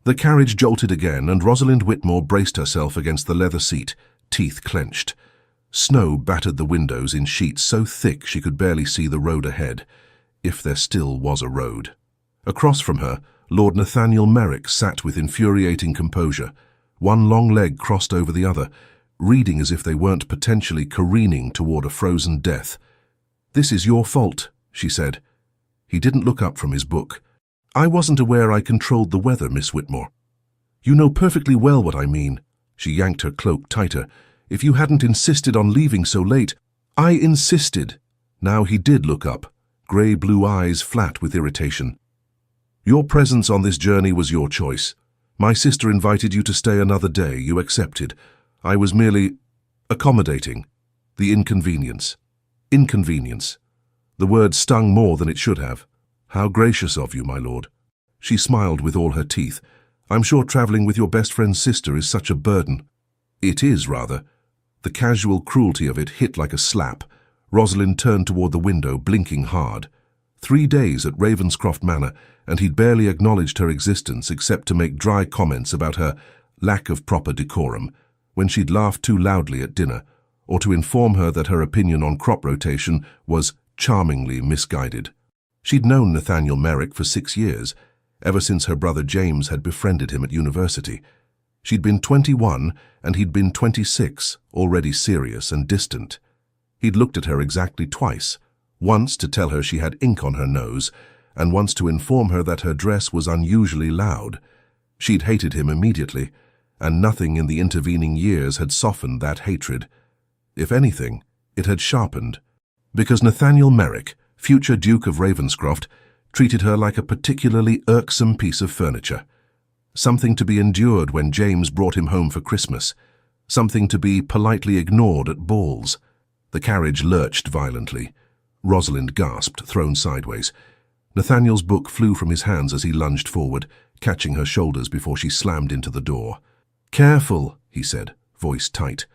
The carriage jolted again, and Rosalind Whitmore braced herself against the leather seat, teeth clenched. Snow battered the windows in sheets so thick she could barely see the road ahead, if there still was a road. Across from her, Lord Nathaniel Merrick sat with infuriating composure, one long leg crossed over the other, reading as if they weren't potentially careening toward a frozen death. "This is your fault," she said. He didn't look up from his book. "I wasn't aware I controlled the weather, Miss Whitmore." "You know perfectly well what I mean." She yanked her cloak tighter. "If you hadn't insisted on leaving so late—" "I insisted." Now he did look up, grey-blue eyes flat with irritation. "Your presence on this journey was your choice. My sister invited you to stay another day. You accepted. I was merely accommodating. The inconvenience." Inconvenience. The word stung more than it should have. "How gracious of you, my lord." She smiled with all her teeth. "I'm sure travelling with your best friend's sister is such a burden." "It is, rather." The casual cruelty of it hit like a slap. Rosalind turned toward the window, blinking hard. 3 days at Ravenscroft Manor, and he'd barely acknowledged her existence except to make dry comments about her lack of proper decorum, when she'd laughed too loudly at dinner, or to inform her that her opinion on crop rotation was charmingly misguided. She'd known Nathaniel Merrick for 6 years, ever since her brother James had befriended him at university. She'd been 21, and he'd been 26, already serious and distant. He'd looked at her exactly twice, once to tell her she had ink on her nose, and once to inform her that her dress was unusually loud. She'd hated him immediately, and nothing in the intervening years had softened that hatred. If anything, it had sharpened, because Nathaniel Merrick, future Duke of Ravenscroft, treated her like a particularly irksome piece of furniture. Something to be endured when James brought him home for Christmas, something to be politely ignored at balls. The carriage lurched violently. Rosalind gasped, thrown sideways. Nathaniel's book flew from his hands as he lunged forward, catching her shoulders before she slammed into the door. "Careful," he said, voice tight.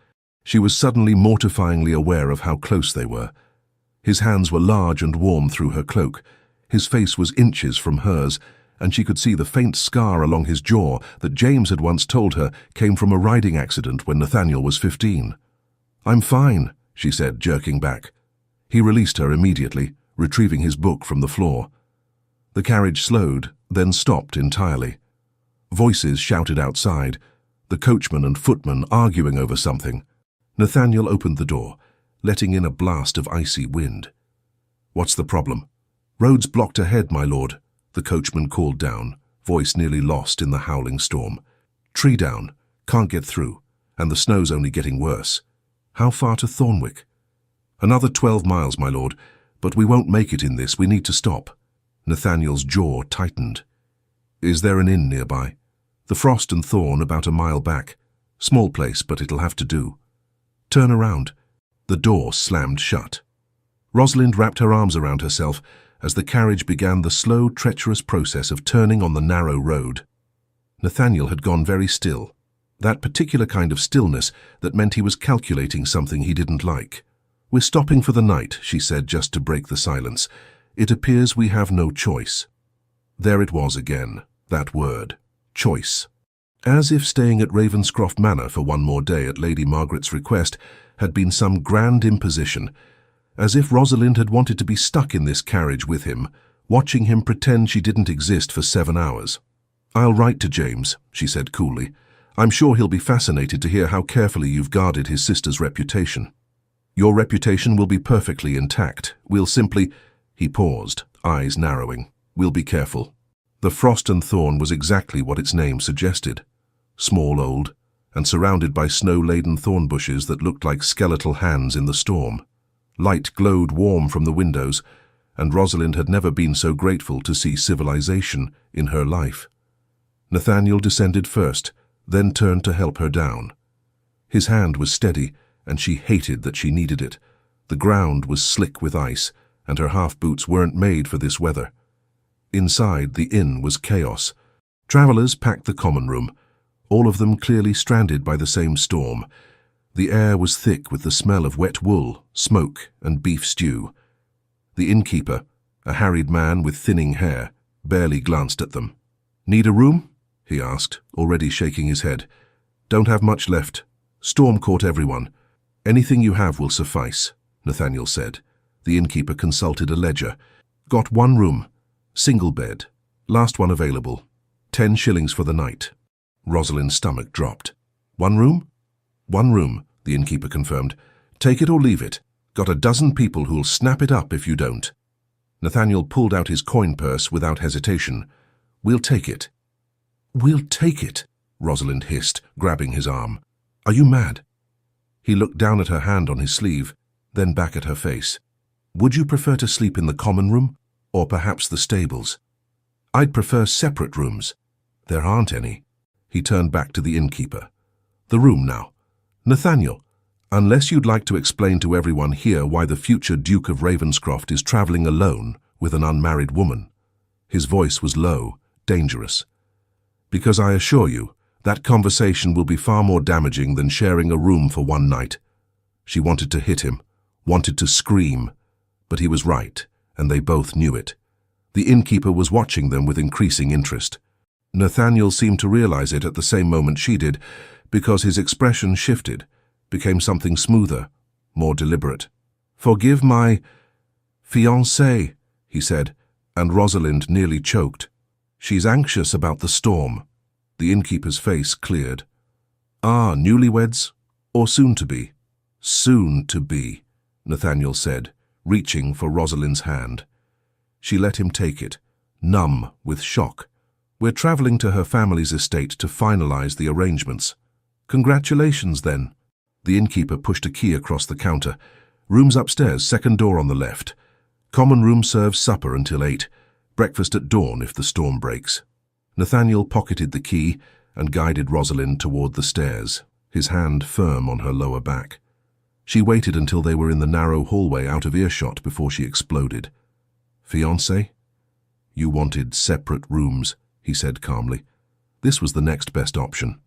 She was suddenly mortifyingly aware of how close they were. His hands were large and warm through her cloak. His face was inches from hers, and she could see the faint scar along his jaw that James had once told her came from a riding accident when Nathaniel was 15. "I'm fine," she said, jerking back. He released her immediately, retrieving his book from the floor. The carriage slowed, then stopped entirely. Voices shouted outside, the coachman and footman arguing over something. Nathaniel opened the door, letting in a blast of icy wind. "What's the problem?" "Road's blocked ahead, my lord," the coachman called down, voice nearly lost in the howling storm. "Tree down, can't get through, and the snow's only getting worse." "How far to Thornwick?" "Another 12 miles, my lord, but we won't make it in this. We need to stop." Nathaniel's jaw tightened. "Is there an inn nearby?" "The Frost and Thorn, about a mile back. Small place, but it'll have to do." "Turn around." The door slammed shut. Rosalind wrapped her arms around herself as the carriage began the slow, treacherous process of turning on the narrow road. Nathaniel had gone very still, that particular kind of stillness that meant he was calculating something he didn't like. "We're stopping for the night," she said, just to break the silence. "It appears we have no choice." There it was again, that word, choice. As if staying at Ravenscroft Manor for one more day at Lady Margaret's request had been some grand imposition, as if Rosalind had wanted to be stuck in this carriage with him, watching him pretend she didn't exist for 7 hours. "I'll write to James," she said coolly. "I'm sure he'll be fascinated to hear how carefully you've guarded his sister's reputation." "Your reputation will be perfectly intact. We'll simply—" He paused, eyes narrowing. "We'll be careful." The Frost and Thorn was exactly what its name suggested. Small old, and surrounded by snow-laden thorn bushes that looked like skeletal hands in the storm. Light glowed warm from the windows, and Rosalind had never been so grateful to see civilization in her life. Nathaniel descended first, then turned to help her down. His hand was steady, and she hated that she needed it. The ground was slick with ice, and her half-boots weren't made for this weather. Inside, the inn was chaos. Travellers packed the common room, all of them clearly stranded by the same storm. The air was thick with the smell of wet wool, smoke, and beef stew. The innkeeper, a harried man with thinning hair, barely glanced at them. "Need a room?" he asked, already shaking his head. Don't have much left. Storm caught everyone. Anything you have will suffice, Nathaniel said. The innkeeper consulted a ledger. Got 1 room. Single bed. Last one available. 10 shillings for the night. Rosalind's stomach dropped. 1 room? 1 room, the innkeeper confirmed. Take it or leave it. Got a dozen people who'll snap it up if you don't. Nathaniel pulled out his coin purse without hesitation. We'll take it. We'll take it, Rosalind hissed, grabbing his arm. Are you mad? He looked down at her hand on his sleeve, then back at her face. Would you prefer to sleep in the common room, or perhaps the stables? I'd prefer separate rooms. There aren't any. He turned back to the innkeeper. The room now. Nathaniel, unless you'd like to explain to everyone here why the future Duke of Ravenscroft is travelling alone with an unmarried woman. His voice was low, dangerous. Because I assure you, that conversation will be far more damaging than sharing a room for 1 night. She wanted to hit him, wanted to scream, but he was right, and they both knew it. The innkeeper was watching them with increasing interest. Nathaniel seemed to realize it at the same moment she did, because his expression shifted, became something smoother, more deliberate. Forgive my fiancée, he said, and Rosalind nearly choked. She's anxious about the storm. The innkeeper's face cleared. Ah, newlyweds? Or soon-to-be? Soon-to-be, Nathaniel said, reaching for Rosalind's hand. She let him take it, numb with shock. We're travelling to her family's estate to finalize the arrangements. Congratulations, then. The innkeeper pushed a key across the counter. Rooms upstairs, second door on the left. Common room serves supper until 8. Breakfast at dawn if the storm breaks. Nathaniel pocketed the key and guided Rosalind toward the stairs, his hand firm on her lower back. She waited until they were in the narrow hallway out of earshot before she exploded. Fiancé? You wanted separate rooms, he said calmly. This was the next best option.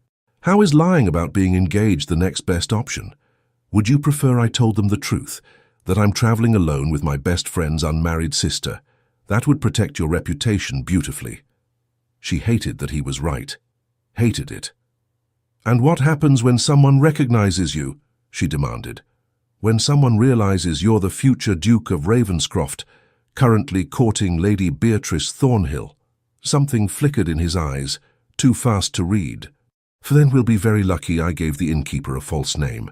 How is lying about being engaged the next best option? Would you prefer I told them the truth, that I'm traveling alone with my best friend's unmarried sister? That would protect your reputation beautifully. She hated that he was right. Hated it. And what happens when someone recognizes you? She demanded. When someone realizes you're the future Duke of Ravenscroft, currently courting Lady Beatrice Thornhill. Something flickered in his eyes, too fast to read. For then we'll be very lucky I gave the innkeeper a false name.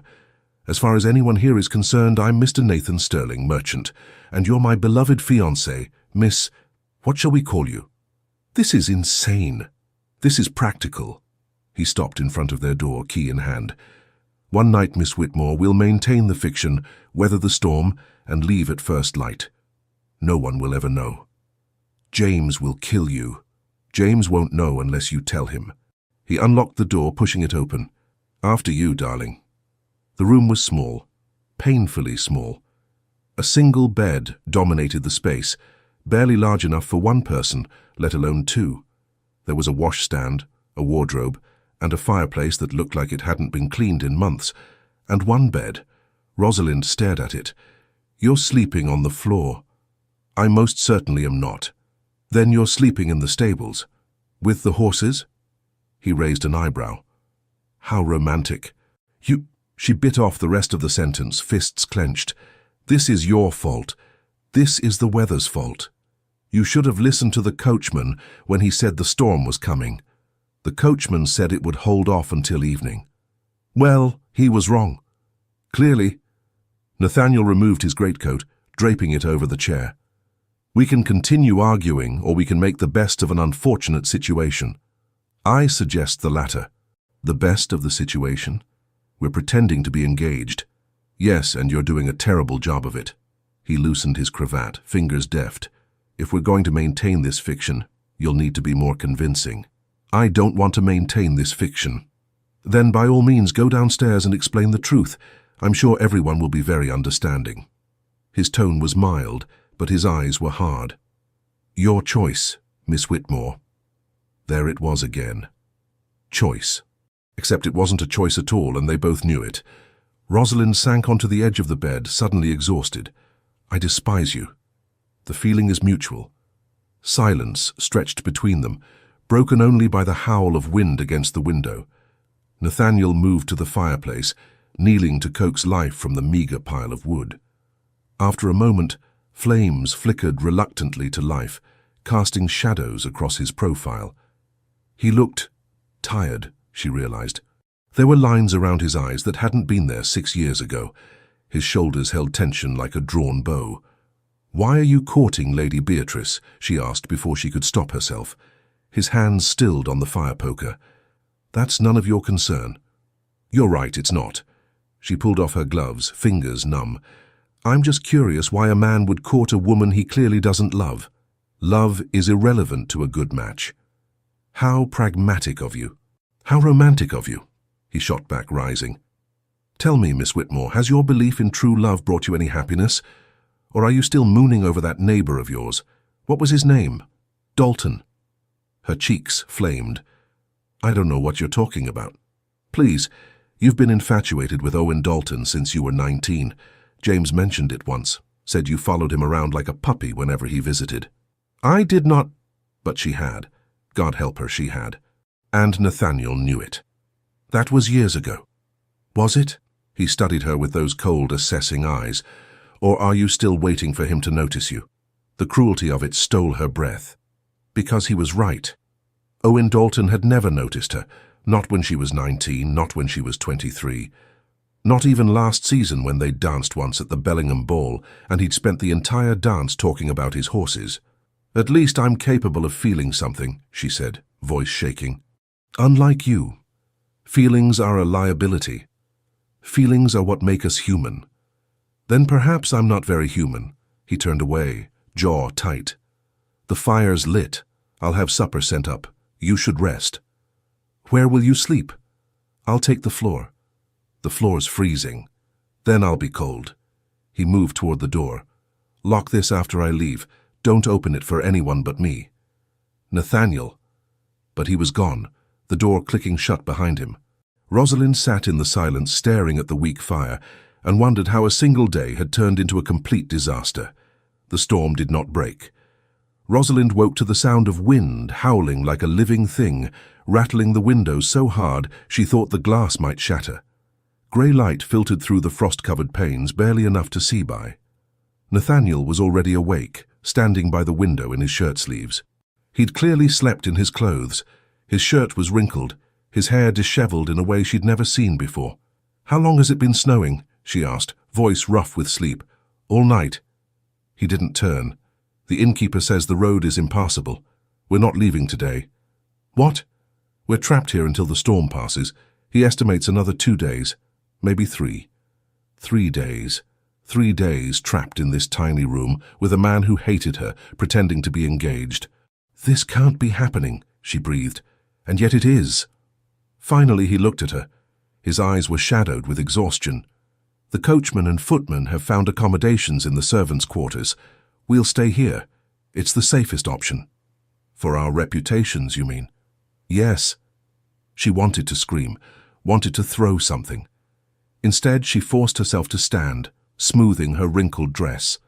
As far as anyone here is concerned, I'm Mr. Nathan Sterling, merchant, and you're my beloved fiancée, Miss... What shall we call you? This is insane. This is practical. He stopped in front of their door, key in hand. One night, Miss Whitmore, we'll maintain the fiction, weather the storm, and leave at first light. No one will ever know. James will kill you. James won't know unless you tell him. He unlocked the door, pushing it open. After you, darling. The room was small, painfully small. A single bed dominated the space, barely large enough for 1 person, let alone 2. There was a washstand, a wardrobe, and a fireplace that looked like it hadn't been cleaned in months, and 1 bed. Rosalind stared at it. You're sleeping on the floor. I most certainly am not. Then you're sleeping in the stables. With the horses? He raised an eyebrow. How romantic. You... She bit off the rest of the sentence, fists clenched. This is your fault. This is the weather's fault. You should have listened to the coachman when he said the storm was coming. The coachman said it would hold off until evening. Well, he was wrong. Clearly. Nathaniel removed his greatcoat, draping it over the chair. We can continue arguing, or we can make the best of an unfortunate situation. I suggest the latter. The best of the situation? We're pretending to be engaged. Yes, and you're doing a terrible job of it. He loosened his cravat, fingers deft. If we're going to maintain this fiction, you'll need to be more convincing. I don't want to maintain this fiction. Then by all means go downstairs and explain the truth. I'm sure everyone will be very understanding. His tone was mild, but his eyes were hard. Your choice, Miss Whitmore. There it was again. Choice. Except it wasn't a choice at all, and they both knew it. Rosalind sank onto the edge of the bed, suddenly exhausted. I despise you. The feeling is mutual. Silence stretched between them, broken only by the howl of wind against the window. Nathaniel moved to the fireplace, kneeling to coax life from the meager pile of wood. After a moment, flames flickered reluctantly to life, casting shadows across his profile. He looked tired, she realized. There were lines around his eyes that hadn't been there 6 years ago. His shoulders held tension like a drawn bow. "Why are you courting Lady Beatrice?" she asked before she could stop herself. His hands stilled on the fire poker. "That's none of your concern." "You're right, it's not." She pulled off her gloves, fingers numb. "I'm just curious why a man would court a woman he clearly doesn't love. Love is irrelevant to a good match." "How pragmatic of you. How romantic of you," he shot back, rising. "Tell me, Miss Whitmore, has your belief in true love brought you any happiness? Or are you still mooning over that neighbor of yours? What was his name?" "Dalton." Her cheeks flamed. "I don't know what you're talking about." "Please, you've been infatuated with Owen Dalton since you were 19. James mentioned it once, said you followed him around like a puppy whenever he visited." "I did not," but she had. God help her, she had. And Nathaniel knew it. "That was years ago." "Was it?" He studied her with those cold, assessing eyes. "Or are you still waiting for him to notice you?" The cruelty of it stole her breath. Because he was right. Owen Dalton had never noticed her, not when she was 19, not when she was 23. Not even last season when they danced once at the Bellingham Ball and he'd spent the entire dance talking about his horses. "At least I'm capable of feeling something," she said, voice shaking. "Unlike you. Feelings are a liability. Feelings are what make us human." "Then perhaps I'm not very human." He turned away, jaw tight. "The fire's lit. I'll have supper sent up. You should rest." "Where will you sleep?" "I'll take the floor." "The floor's freezing." "Then I'll be cold." He moved toward the door. "Lock this after I leave. Don't open it for anyone but me." "Nathaniel." But he was gone, the door clicking shut behind him. Rosalind sat in the silence, staring at the weak fire, and wondered how a single day had turned into a complete disaster. The storm did not break. Rosalind woke to the sound of wind howling like a living thing, rattling the windows so hard she thought the glass might shatter. Grey light filtered through the frost-covered panes, barely enough to see by. Nathaniel was already awake, standing by the window in his shirt-sleeves. He'd clearly slept in his clothes. His shirt was wrinkled, his hair disheveled in a way she'd never seen before. "How long has it been snowing?" she asked, voice rough with sleep. "All night." He didn't turn. "The innkeeper says the road is impassable. We're not leaving today." "What?" "We're trapped here until the storm passes. He estimates another 2 days, maybe 3. 3 days. 3 days trapped in this tiny room with a man who hated her, pretending to be engaged. "This can't be happening," she breathed. "And yet it is." Finally he looked at her. His eyes were shadowed with exhaustion. "The coachman and footman have found accommodations in the servants' quarters. We'll stay here. It's the safest option." "For our reputations, you mean?" "Yes." She wanted to scream, wanted to throw something. Instead, she forced herself to stand, smoothing her wrinkled dress.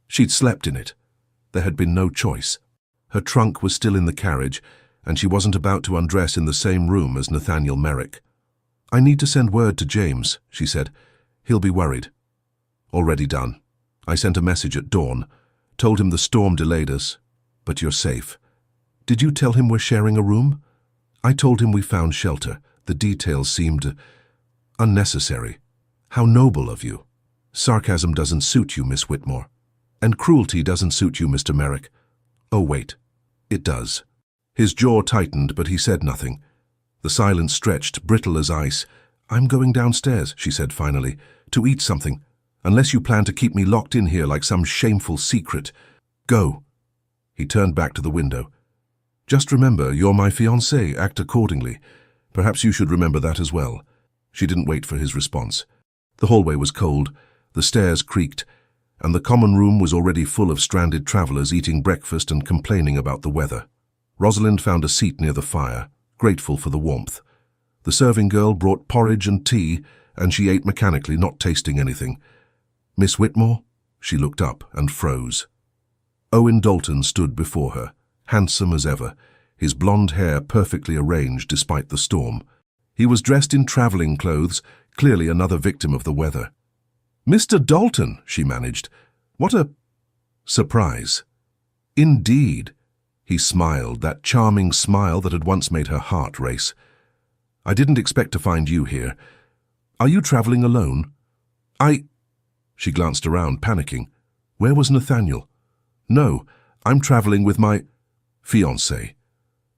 She'd slept in it. There had been no choice. Her trunk was still in the carriage, and she wasn't about to undress in the same room as Nathaniel Merrick. "I need to send word to James," she said. "He'll be worried." "Already done. I sent a message at dawn. Told him the storm delayed us, but you're safe." "Did you tell him we're sharing a room?" "I told him we found shelter. The details seemed unnecessary." "How noble of you." "Sarcasm doesn't suit you, Miss Whitmore." "And cruelty doesn't suit you, Mr. Merrick." "Oh, wait. It does." His jaw tightened, but he said nothing. The silence stretched, brittle as ice. "I'm going downstairs," she said finally, "to eat something. Unless you plan to keep me locked in here like some shameful secret. Go." He turned back to the window. "Just remember, you're my fiancée. Act accordingly. Perhaps you should remember that as well." She didn't wait for his response. The hallway was cold, the stairs creaked, and the common room was already full of stranded travelers eating breakfast and complaining about the weather. Rosalind found a seat near the fire, grateful for the warmth. The serving girl brought porridge and tea, and she ate mechanically, not tasting anything. "Miss Whitmore?" She looked up and froze. Owen Dalton stood before her, handsome as ever, his blonde hair perfectly arranged despite the storm. He was dressed in traveling clothes, clearly another victim of the weather. "Mr. Dalton," she managed. "What a surprise." "Indeed." He smiled, that charming smile that had once made her heart race. "I didn't expect to find you here. Are you traveling alone?" She glanced around, panicking. Where was Nathaniel? "No, I'm traveling with my fiancé."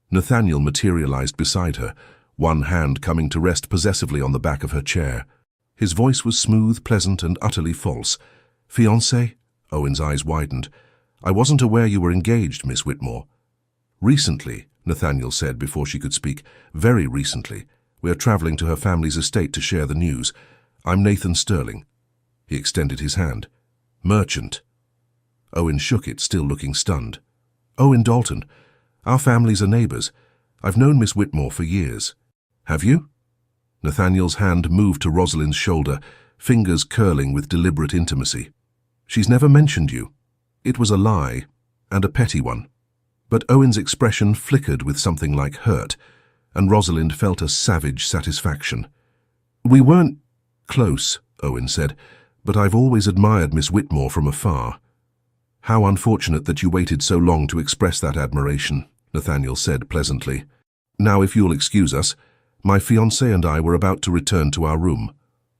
Nathaniel materialized beside her, one hand coming to rest possessively on the back of her chair. His voice was smooth, pleasant, and utterly false. "Fiancé?" Owen's eyes widened. "I wasn't aware you were engaged, Miss Whitmore." "Recently," Nathaniel said before she could speak. "Very recently. We are traveling to her family's estate to share the news. I'm Nathan Sterling." He extended his hand. "Merchant." Owen shook it, still looking stunned. "Owen Dalton. Our families are neighbors. I've known Miss Whitmore for years." "Have you?" Nathaniel's hand moved to Rosalind's shoulder, fingers curling with deliberate intimacy. "She's never mentioned you." It was a lie, and a petty one. But Owen's expression flickered with something like hurt, and Rosalind felt a savage satisfaction. "We weren't close," Owen said, "but I've always admired Miss Whitmore from afar." "How unfortunate that you waited so long to express that admiration," Nathaniel said pleasantly. "Now, if you'll excuse us, my fiancé and I were about to return to our room."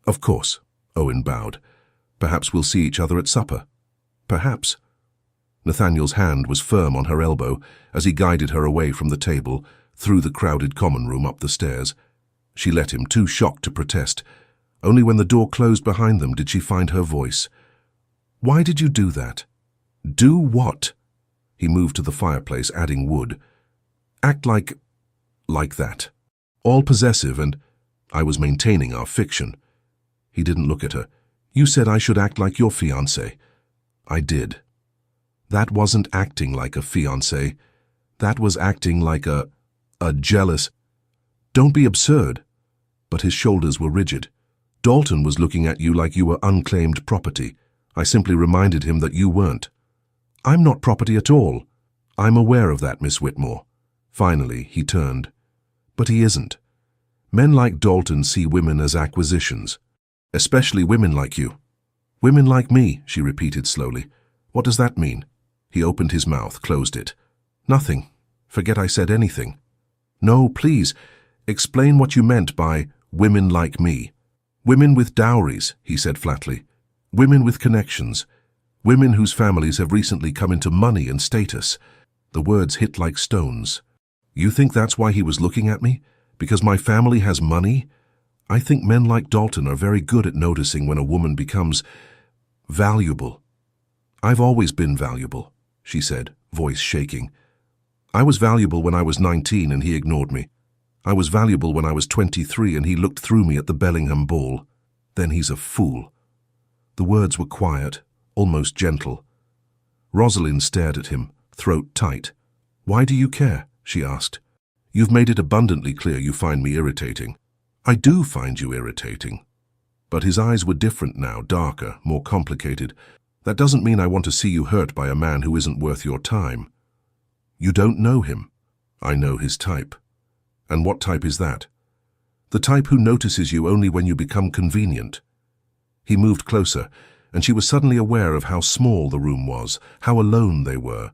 "Of course," Owen bowed. "Perhaps we'll see each other at supper." "Perhaps." Nathaniel's hand was firm on her elbow as he guided her away from the table, through the crowded common room up the stairs. She let him, too shocked to protest. Only when the door closed behind them did she find her voice. "Why did you do that?" "Do what?" He moved to the fireplace, adding wood. "Act like that. All possessive, and I was maintaining our fiction." He didn't look at her. "You said I should act like your fiancé." "I did." "That wasn't acting like a fiancé. That was acting like a jealous—" "Don't be absurd." But his shoulders were rigid. "Dalton was looking at you like you were unclaimed property. I simply reminded him that you weren't." "I'm not property at all." "I'm aware of that, Miss Whitmore." Finally, he turned. "But he isn't. Men like Dalton see women as acquisitions. Especially women like you." "Women like me," she repeated slowly. "What does that mean?" He opened his mouth, closed it. "Nothing. Forget I said anything." "No, please, explain what you meant by women like me." "Women with dowries," he said flatly. "Women with connections. Women whose families have recently come into money and status." The words hit like stones. "You think that's why he was looking at me? Because my family has money? I think men like Dalton are very good at noticing when a woman becomes valuable." "I've always been valuable," she said, voice shaking. "I was valuable when I was 19 and he ignored me. I was valuable when I was 23 and he looked through me at the Bellingham ball. Then he's a fool." The words were quiet, almost gentle. Rosalind stared at him, throat tight. "Why do you care?" she asked. "You've made it abundantly clear you find me irritating." "I do find you irritating." But his eyes were different now, darker, more complicated. "That doesn't mean I want to see you hurt by a man who isn't worth your time." "You don't know him." "I know his type." "And what type is that?" "The type who notices you only when you become convenient." He moved closer, and she was suddenly aware of how small the room was, how alone they were.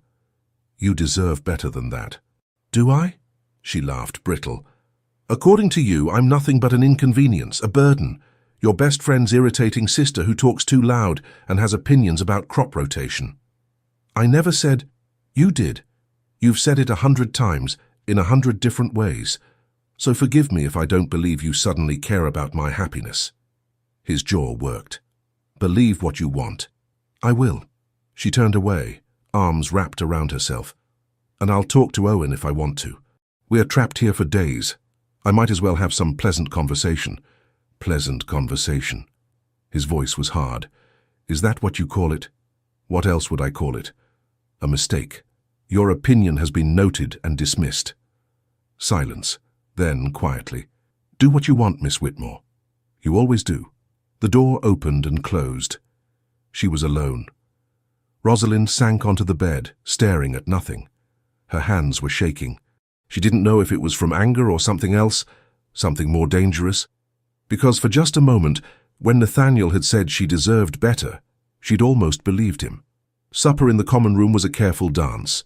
"You deserve better than that." "Do I?" She laughed, brittle. "According to you, I'm nothing but an inconvenience, a burden. Your best friend's irritating sister who talks too loud and has opinions about crop rotation." "I never said—" "You did. You've said it 100 times, in 100 different ways. So forgive me if I don't believe you suddenly care about my happiness." His jaw worked. "Believe what you want." "I will." She turned away, arms wrapped around herself. "And I'll talk to Owen if I want to. We are trapped here for days. I might as well have some pleasant conversation." "Pleasant conversation." His voice was hard. "Is that what you call it?" "What else would I call it?" "A mistake. Your opinion has been noted and dismissed." Silence. Then, quietly, "Do what you want, Miss Whitmore. You always do." The door opened and closed. She was alone. Rosalind sank onto the bed, staring at nothing. Her hands were shaking. She didn't know if it was from anger or something else, something more dangerous. Because for just a moment, when Nathaniel had said she deserved better, she'd almost believed him. Supper in the common room was a careful dance.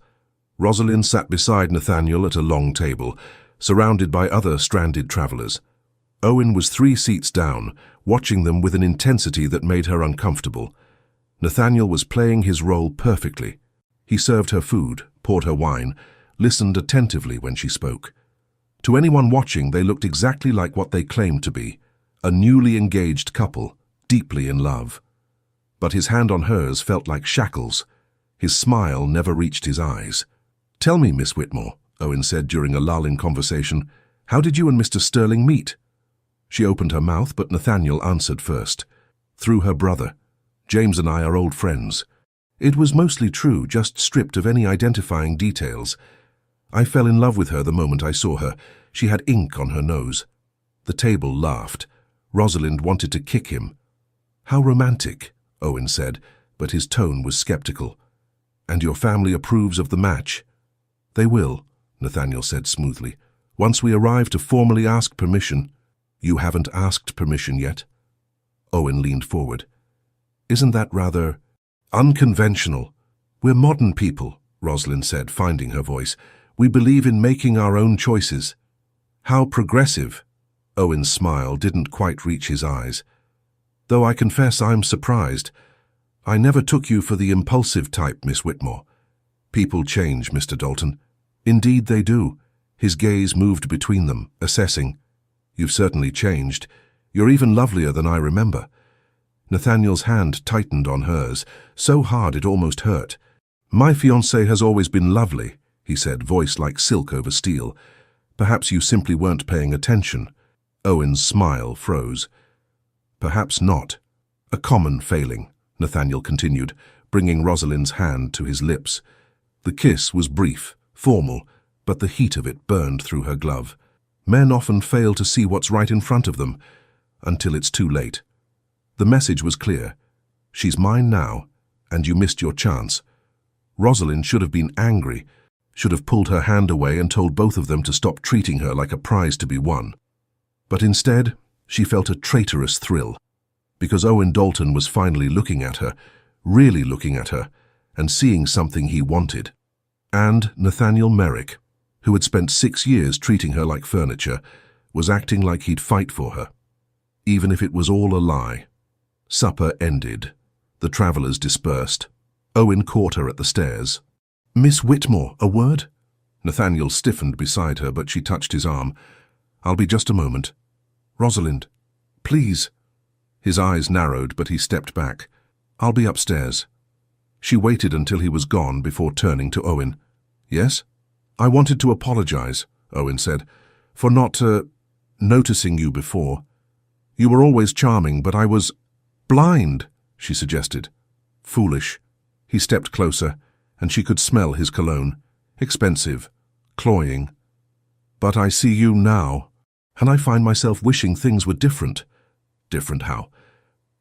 Rosalind sat beside Nathaniel at a long table, surrounded by other stranded travelers. Owen was 3 seats down, watching them with an intensity that made her uncomfortable. Nathaniel was playing his role perfectly. He served her food, poured her wine, listened attentively when she spoke. To anyone watching, they looked exactly like what they claimed to be, a newly engaged couple, deeply in love. But his hand on hers felt like shackles. His smile never reached his eyes. "Tell me, Miss Whitmore," Owen said during a lull in conversation, "how did you and Mr. Sterling meet?" She opened her mouth, but Nathaniel answered first. "Through her brother. James and I are old friends." It was mostly true, just stripped of any identifying details. "I fell in love with her the moment I saw her. She had ink on her nose." The table laughed. Rosalind wanted to kick him. "How romantic," Owen said, but his tone was skeptical. "And your family approves of the match?" "They will," Nathaniel said smoothly. "Once we arrive to formally ask permission." "You haven't asked permission yet?" Owen leaned forward. "Isn't that rather unconventional?" "We're modern people," Rosalind said, finding her voice. "We believe in making our own choices." "How progressive." Owen's smile didn't quite reach his eyes. "Though I confess I'm surprised. I never took you for the impulsive type, Miss Whitmore." "People change, Mr. Dalton." "Indeed they do." His gaze moved between them, assessing. "You've certainly changed. You're even lovelier than I remember." Nathaniel's hand tightened on hers, so hard it almost hurt. "My fiancée has always been lovely," he said, voice like silk over steel. "Perhaps you simply weren't paying attention." Owen's smile froze. "Perhaps not. A common failing," Nathaniel continued, bringing Rosalind's hand to his lips. The kiss was brief, formal, but the heat of it burned through her glove. Men often fail to see what's right in front of them, until it's too late. The message was clear. She's mine now, and you missed your chance. Rosalind should have been angry, should have pulled her hand away and told both of them to stop treating her like a prize to be won. But instead, she felt a traitorous thrill, because Owen Dalton was finally looking at her, really looking at her, and seeing something he wanted. And Nathaniel Merrick, who had spent 6 years treating her like furniture, was acting like he'd fight for her, even if it was all a lie. Supper ended. The travelers dispersed. Owen caught her at the stairs. "Miss Whitmore, a word?" Nathaniel stiffened beside her, but she touched his arm. "I'll be just a moment." "Rosalind, please." His eyes narrowed, but he stepped back. "I'll be upstairs." She waited until he was gone before turning to Owen. "Yes?" "I wanted to apologize," Owen said, "for not, noticing you before. You were always charming, but I was blind," she suggested. "Foolish." He stepped closer, and she could smell his cologne. Expensive, cloying. "But I see you now, and I find myself wishing things were different." "Different how?"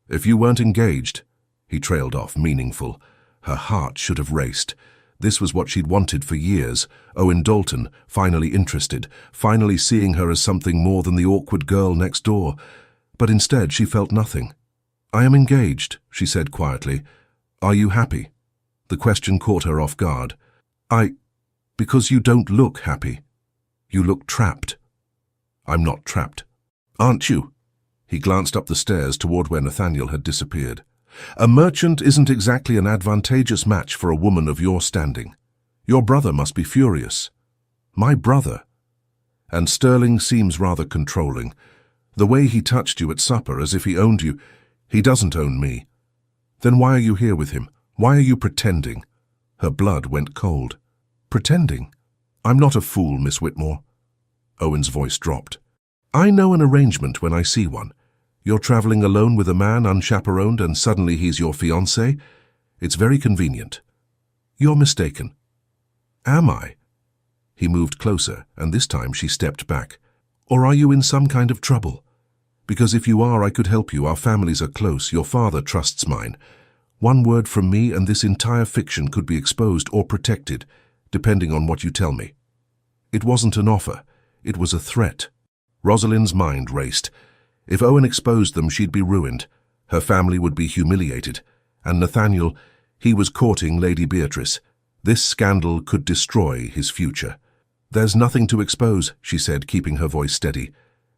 "If you weren't engaged." He trailed off, meaningful. Her heart should have raced. This was what she'd wanted for years. Owen Dalton, finally interested, finally seeing her as something more than the awkward girl next door. But instead she felt nothing. "I am engaged," she said quietly. "Are you happy?" The question caught her off guard. Because you don't look happy. You look trapped." "I'm not trapped." "Aren't you?" He glanced up the stairs toward where Nathaniel had disappeared. "A merchant isn't exactly an advantageous match for a woman of your standing. Your brother must be furious." "My brother?" "And Sterling seems rather controlling. The way he touched you at supper as if he owned you. He doesn't own me." "Then why are you here with him? Why are you pretending?" Her blood went cold. "Pretending? I'm not a fool, Miss Whitmore." Owen's voice dropped. "I know an arrangement when I see one. You're traveling alone with a man unchaperoned and suddenly he's your fiancé. It's very convenient." "You're mistaken." "Am I?" He moved closer, and this time she stepped back. "Or are you in some kind of trouble? Because if you are, I could help you. Our families are close. Your father trusts mine. One word from me and this entire fiction could be exposed or protected, depending on what you tell me." It wasn't an offer. It was a threat. Rosalind's mind raced. If Owen exposed them, she'd be ruined. Her family would be humiliated. And Nathaniel, he was courting Lady Beatrice. This scandal could destroy his future. "There's nothing to expose," she said, keeping her voice steady.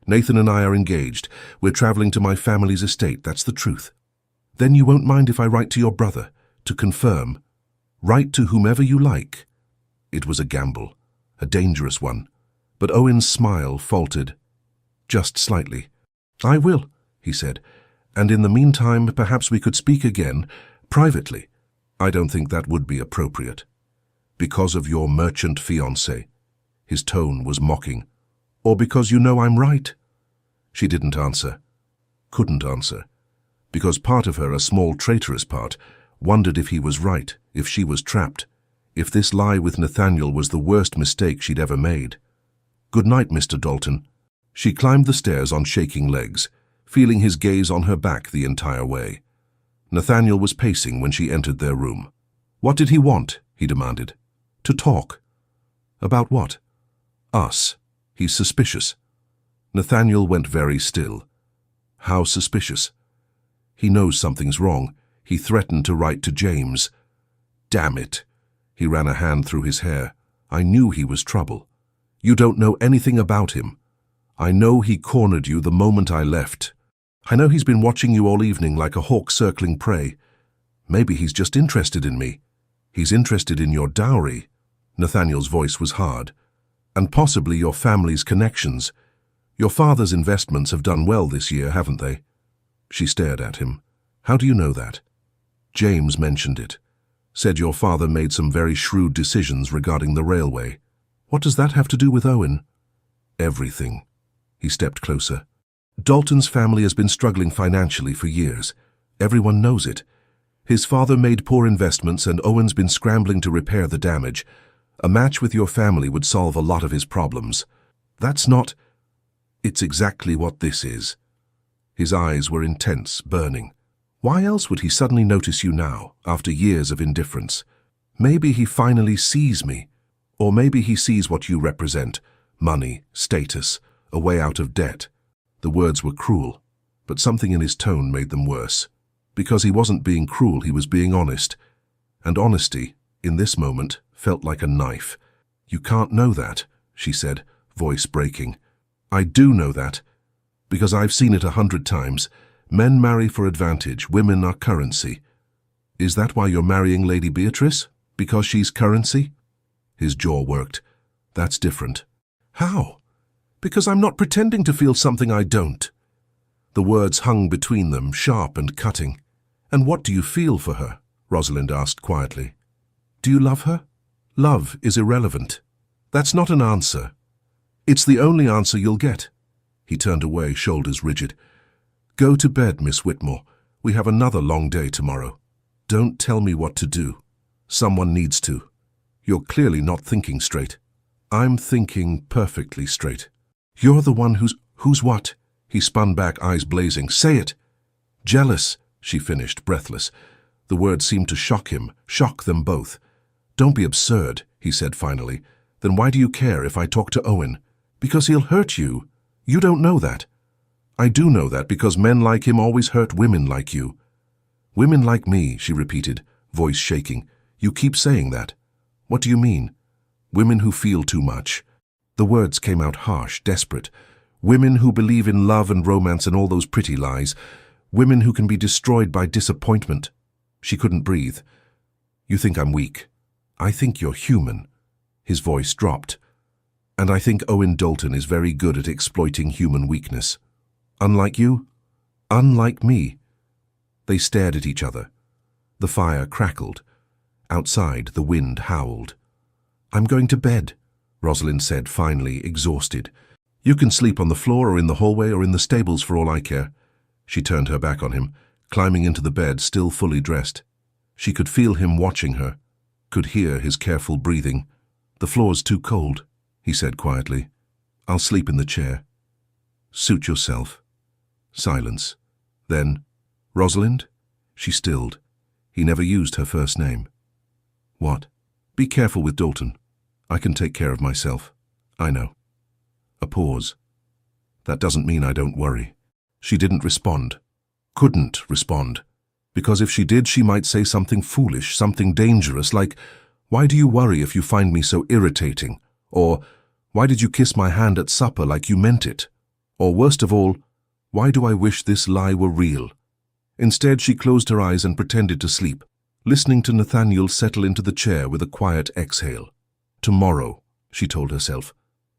"Nathan and I are engaged. We're traveling to my family's estate, that's the truth." "Then you won't mind if I write to your brother, to confirm?" "Write to whomever you like." It was a gamble, a dangerous one. But Owen's smile faltered, just slightly. "I will," he said. "And in the meantime, perhaps we could speak again, privately." "I don't think that would be appropriate." "Because of your merchant fiancé?" His tone was mocking. "Or because you know I'm right?" She didn't answer. Couldn't answer. Because part of her, a small traitorous part, wondered if he was right, if she was trapped, if this lie with Nathaniel was the worst mistake she'd ever made. "Good night, Mr. Dalton." She climbed the stairs on shaking legs, feeling his gaze on her back the entire way. Nathaniel was pacing when she entered their room. "What did he want?" he demanded. "To talk." "About what?" "Us. He's suspicious." Nathaniel went very still. "How suspicious?" "He knows something's wrong. He threatened to write to James." "Damn it." He ran a hand through his hair. "I knew he was trouble." "You don't know anything about him." "I know he cornered you the moment I left. I know he's been watching you all evening like a hawk circling prey. Maybe he's just interested in me. He's interested in your dowry." Nathaniel's voice was hard. "And possibly your family's connections. Your father's investments have done well this year, haven't they?" She stared at him. "How do you know that?" "James mentioned it. Said your father made some very shrewd decisions regarding the railway." "What does that have to do with Owen?" "Everything." He stepped closer. "Dalton's family has been struggling financially for years. Everyone knows it. His father made poor investments and Owen's been scrambling to repair the damage. A match with your family would solve a lot of his problems." "That's not—" "It's exactly what this is." His eyes were intense, burning. "Why else would he suddenly notice you now, after years of indifference? Maybe he finally sees me. Or maybe he sees what you represent. Money, status, a way out of debt." The words were cruel, but something in his tone made them worse. Because he wasn't being cruel, he was being honest. And honesty, in this moment, felt like a knife. "You can't know that," she said, voice breaking. "I do know that. Because I've seen it 100 times. Men marry for advantage, women are currency." "Is that why you're marrying Lady Beatrice? Because she's currency?" His jaw worked. "That's different." "How?" "Because I'm not pretending to feel something I don't." The words hung between them, sharp and cutting. "And what do you feel for her?" Rosalind asked quietly. "Do you love her?" "Love is irrelevant." "That's not an answer." "It's the only answer you'll get." He turned away, shoulders rigid. "Go to bed, Miss Whitmore. We have another long day tomorrow. Don't tell me what to do. Someone needs to. You're clearly not thinking straight." "I'm thinking perfectly straight." "You're the one who's what?" He spun back, eyes blazing. "Say it." "Jealous," she finished, breathless. The words seemed to shock him, shock them both. "Don't be absurd," he said finally. "Then why do you care if I talk to Owen?" "Because he'll hurt you." "You don't know that." "I do know that because men like him always hurt women like you." "Women like me," she repeated, voice shaking. "You keep saying that." "What do you mean?" "Women who feel too much." The words came out harsh, desperate. "Women who believe in love and romance and all those pretty lies. Women who can be destroyed by disappointment." She couldn't breathe. "You think I'm weak. I think you're human." His voice dropped. "And I think Owen Dalton is very good at exploiting human weakness." "Unlike you?" "Unlike me." They stared at each other. The fire crackled. Outside, the wind howled. "I'm going to bed," Rosalind said finally, exhausted. "You can sleep on the floor or in the hallway or in the stables for all I care." She turned her back on him, climbing into the bed, still fully dressed. She could feel him watching her, could hear his careful breathing. "The floor's too cold," he said quietly. "I'll sleep in the chair." "Suit yourself." Silence. Then, "Rosalind?" She stilled. He never used her first name. "What?" "Be careful with Dalton. I can take care of myself." I know. A pause. That doesn't mean I don't worry. She didn't respond. Couldn't respond. Because if she did, she might say something foolish, something dangerous, like, "Why do you worry if you find me so irritating?" Or, "Why did you kiss my hand at supper like you meant it?" Or worst of all, "Why do I wish this lie were real?" Instead, she closed her eyes and pretended to sleep, listening to Nathaniel settle into the chair with a quiet exhale. Tomorrow, she told herself.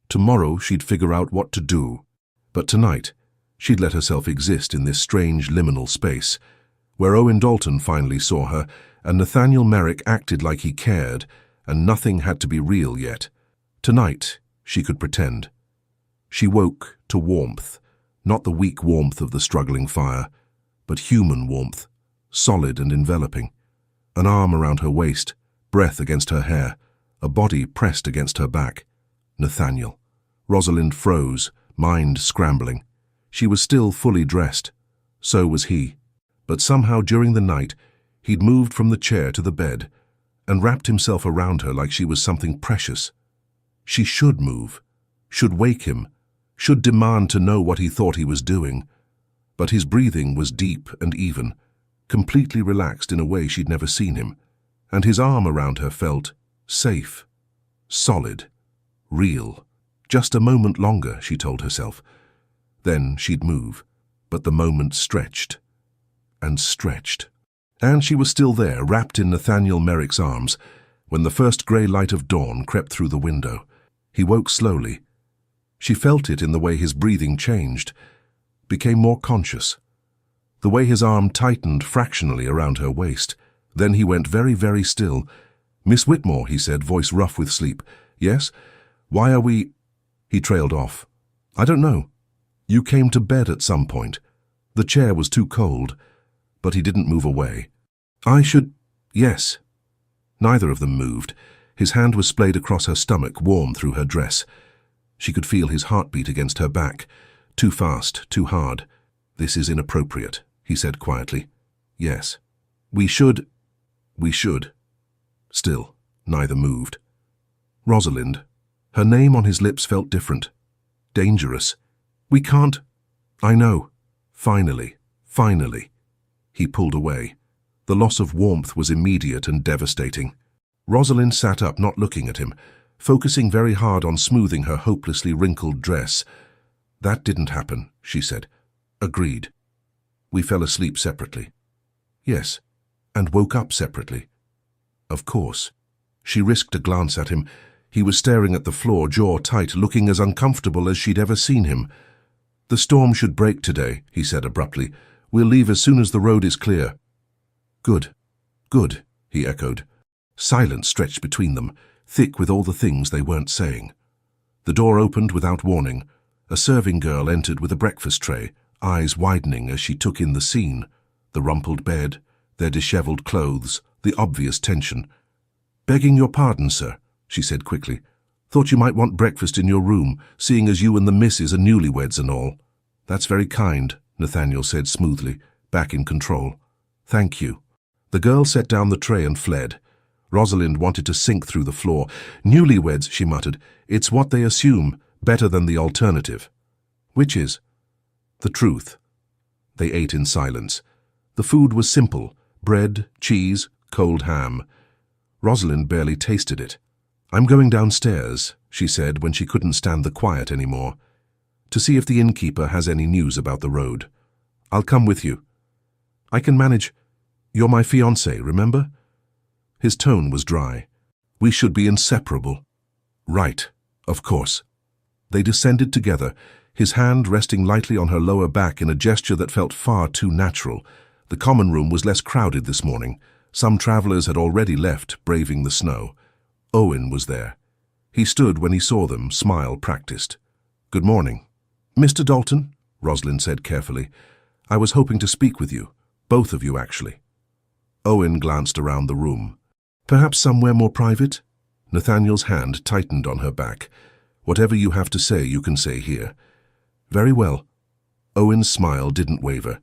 Tomorrow she'd figure out what to do. But tonight, she'd let herself exist in this strange liminal space, where Owen Dalton finally saw her, and Nathaniel Merrick acted like he cared, and nothing had to be real yet. Tonight, she could pretend. She woke to warmth, not the weak warmth of the struggling fire, but human warmth, solid and enveloping. An arm around her waist, breath against her hair, a body pressed against her back. Nathaniel. Rosalind froze, mind scrambling. She was still fully dressed. So was he. But somehow during the night, he'd moved from the chair to the bed and wrapped himself around her like she was something precious. She should move, should wake him, should demand to know what he thought he was doing. But his breathing was deep and even, completely relaxed in a way she'd never seen him, and his arm around her felt safe, solid, real. Just a moment longer, she told herself. Then she'd move, but the moment stretched and stretched. And she was still there, wrapped in Nathaniel Merrick's arms, when the first grey light of dawn crept through the window. He woke slowly. She felt it in the way his breathing changed, became more conscious. The way his arm tightened fractionally around her waist. Then he went very, very still. "Miss Whitmore," he said, voice rough with sleep. "Yes? Why are we—" He trailed off. "I don't know. You came to bed at some point. The chair was too cold." But he didn't move away. "I should—" "Yes." Neither of them moved. His hand was splayed across her stomach, warm through her dress. She could feel his heartbeat against her back. Too fast, too hard. "This is inappropriate," he said quietly. "Yes. We should—" "We should." Still, neither moved. Rosalind. Her name on his lips felt different. Dangerous. "We can't—" "I know. Finally. Finally." He pulled away. The loss of warmth was immediate and devastating. Rosalind sat up, not looking at him, focusing very hard on smoothing her hopelessly wrinkled dress. "That didn't happen," she said. "Agreed. We fell asleep separately." "Yes. And woke up separately." "Of course." She risked a glance at him. He was staring at the floor, jaw tight, looking as uncomfortable as she'd ever seen him. "The storm should break today," he said abruptly. "We'll leave as soon as the road is clear." "Good. Good," he echoed. Silence stretched between them, thick with all the things they weren't saying. The door opened without warning. A serving girl entered with a breakfast tray, eyes widening as she took in the scene. The rumpled bed, their disheveled clothes, the obvious tension. "Begging your pardon, sir," she said quickly. "Thought you might want breakfast in your room, seeing as you and the missus are newlyweds and all." "That's very kind," Nathaniel said smoothly, back in control. "Thank you." The girl set down the tray and fled. Rosalind wanted to sink through the floor. "Newlyweds," she muttered. "It's what they assume, better than the alternative." "Which is?" "The truth." They ate in silence. The food was simple: bread, cheese, cold ham. Rosalind barely tasted it. "I'm going downstairs," she said when she couldn't stand the quiet anymore, "to see if the innkeeper has any news about the road. I'll come with you." "I can manage. You're my fiancé, remember?" His tone was dry. "We should be inseparable." "Right, of course." They descended together, his hand resting lightly on her lower back in a gesture that felt far too natural. The common room was less crowded this morning. Some travelers had already left, braving the snow. Owen was there. He stood when he saw them, smile practiced. "Good morning." "Mr. Dalton," Rosalind said carefully, "I was hoping to speak with you. Both of you, actually." Owen glanced around the room. "Perhaps somewhere more private?" Nathaniel's hand tightened on her back. "Whatever you have to say, you can say here." "Very well." Owen's smile didn't waver.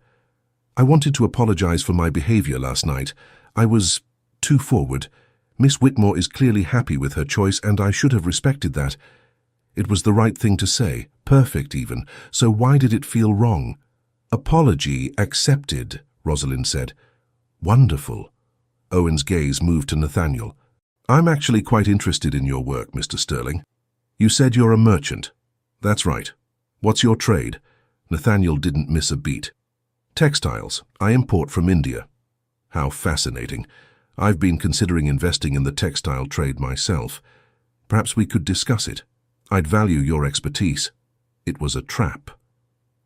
"I wanted to apologize for my behavior last night. I was too forward. Miss Whitmore is clearly happy with her choice, and I should have respected that. It was the right thing to say, perfect even, so why did it feel wrong? Apology accepted, Rosalind said. Wonderful. Owen's gaze moved to Nathaniel. I'm actually quite interested in your work, Mr. Sterling. You said you're a merchant. That's right. What's your trade? Nathaniel didn't miss a beat. Textiles. I import from India. How fascinating. I've been considering investing in the textile trade myself. Perhaps we could discuss it. I'd value your expertise. It was a trap.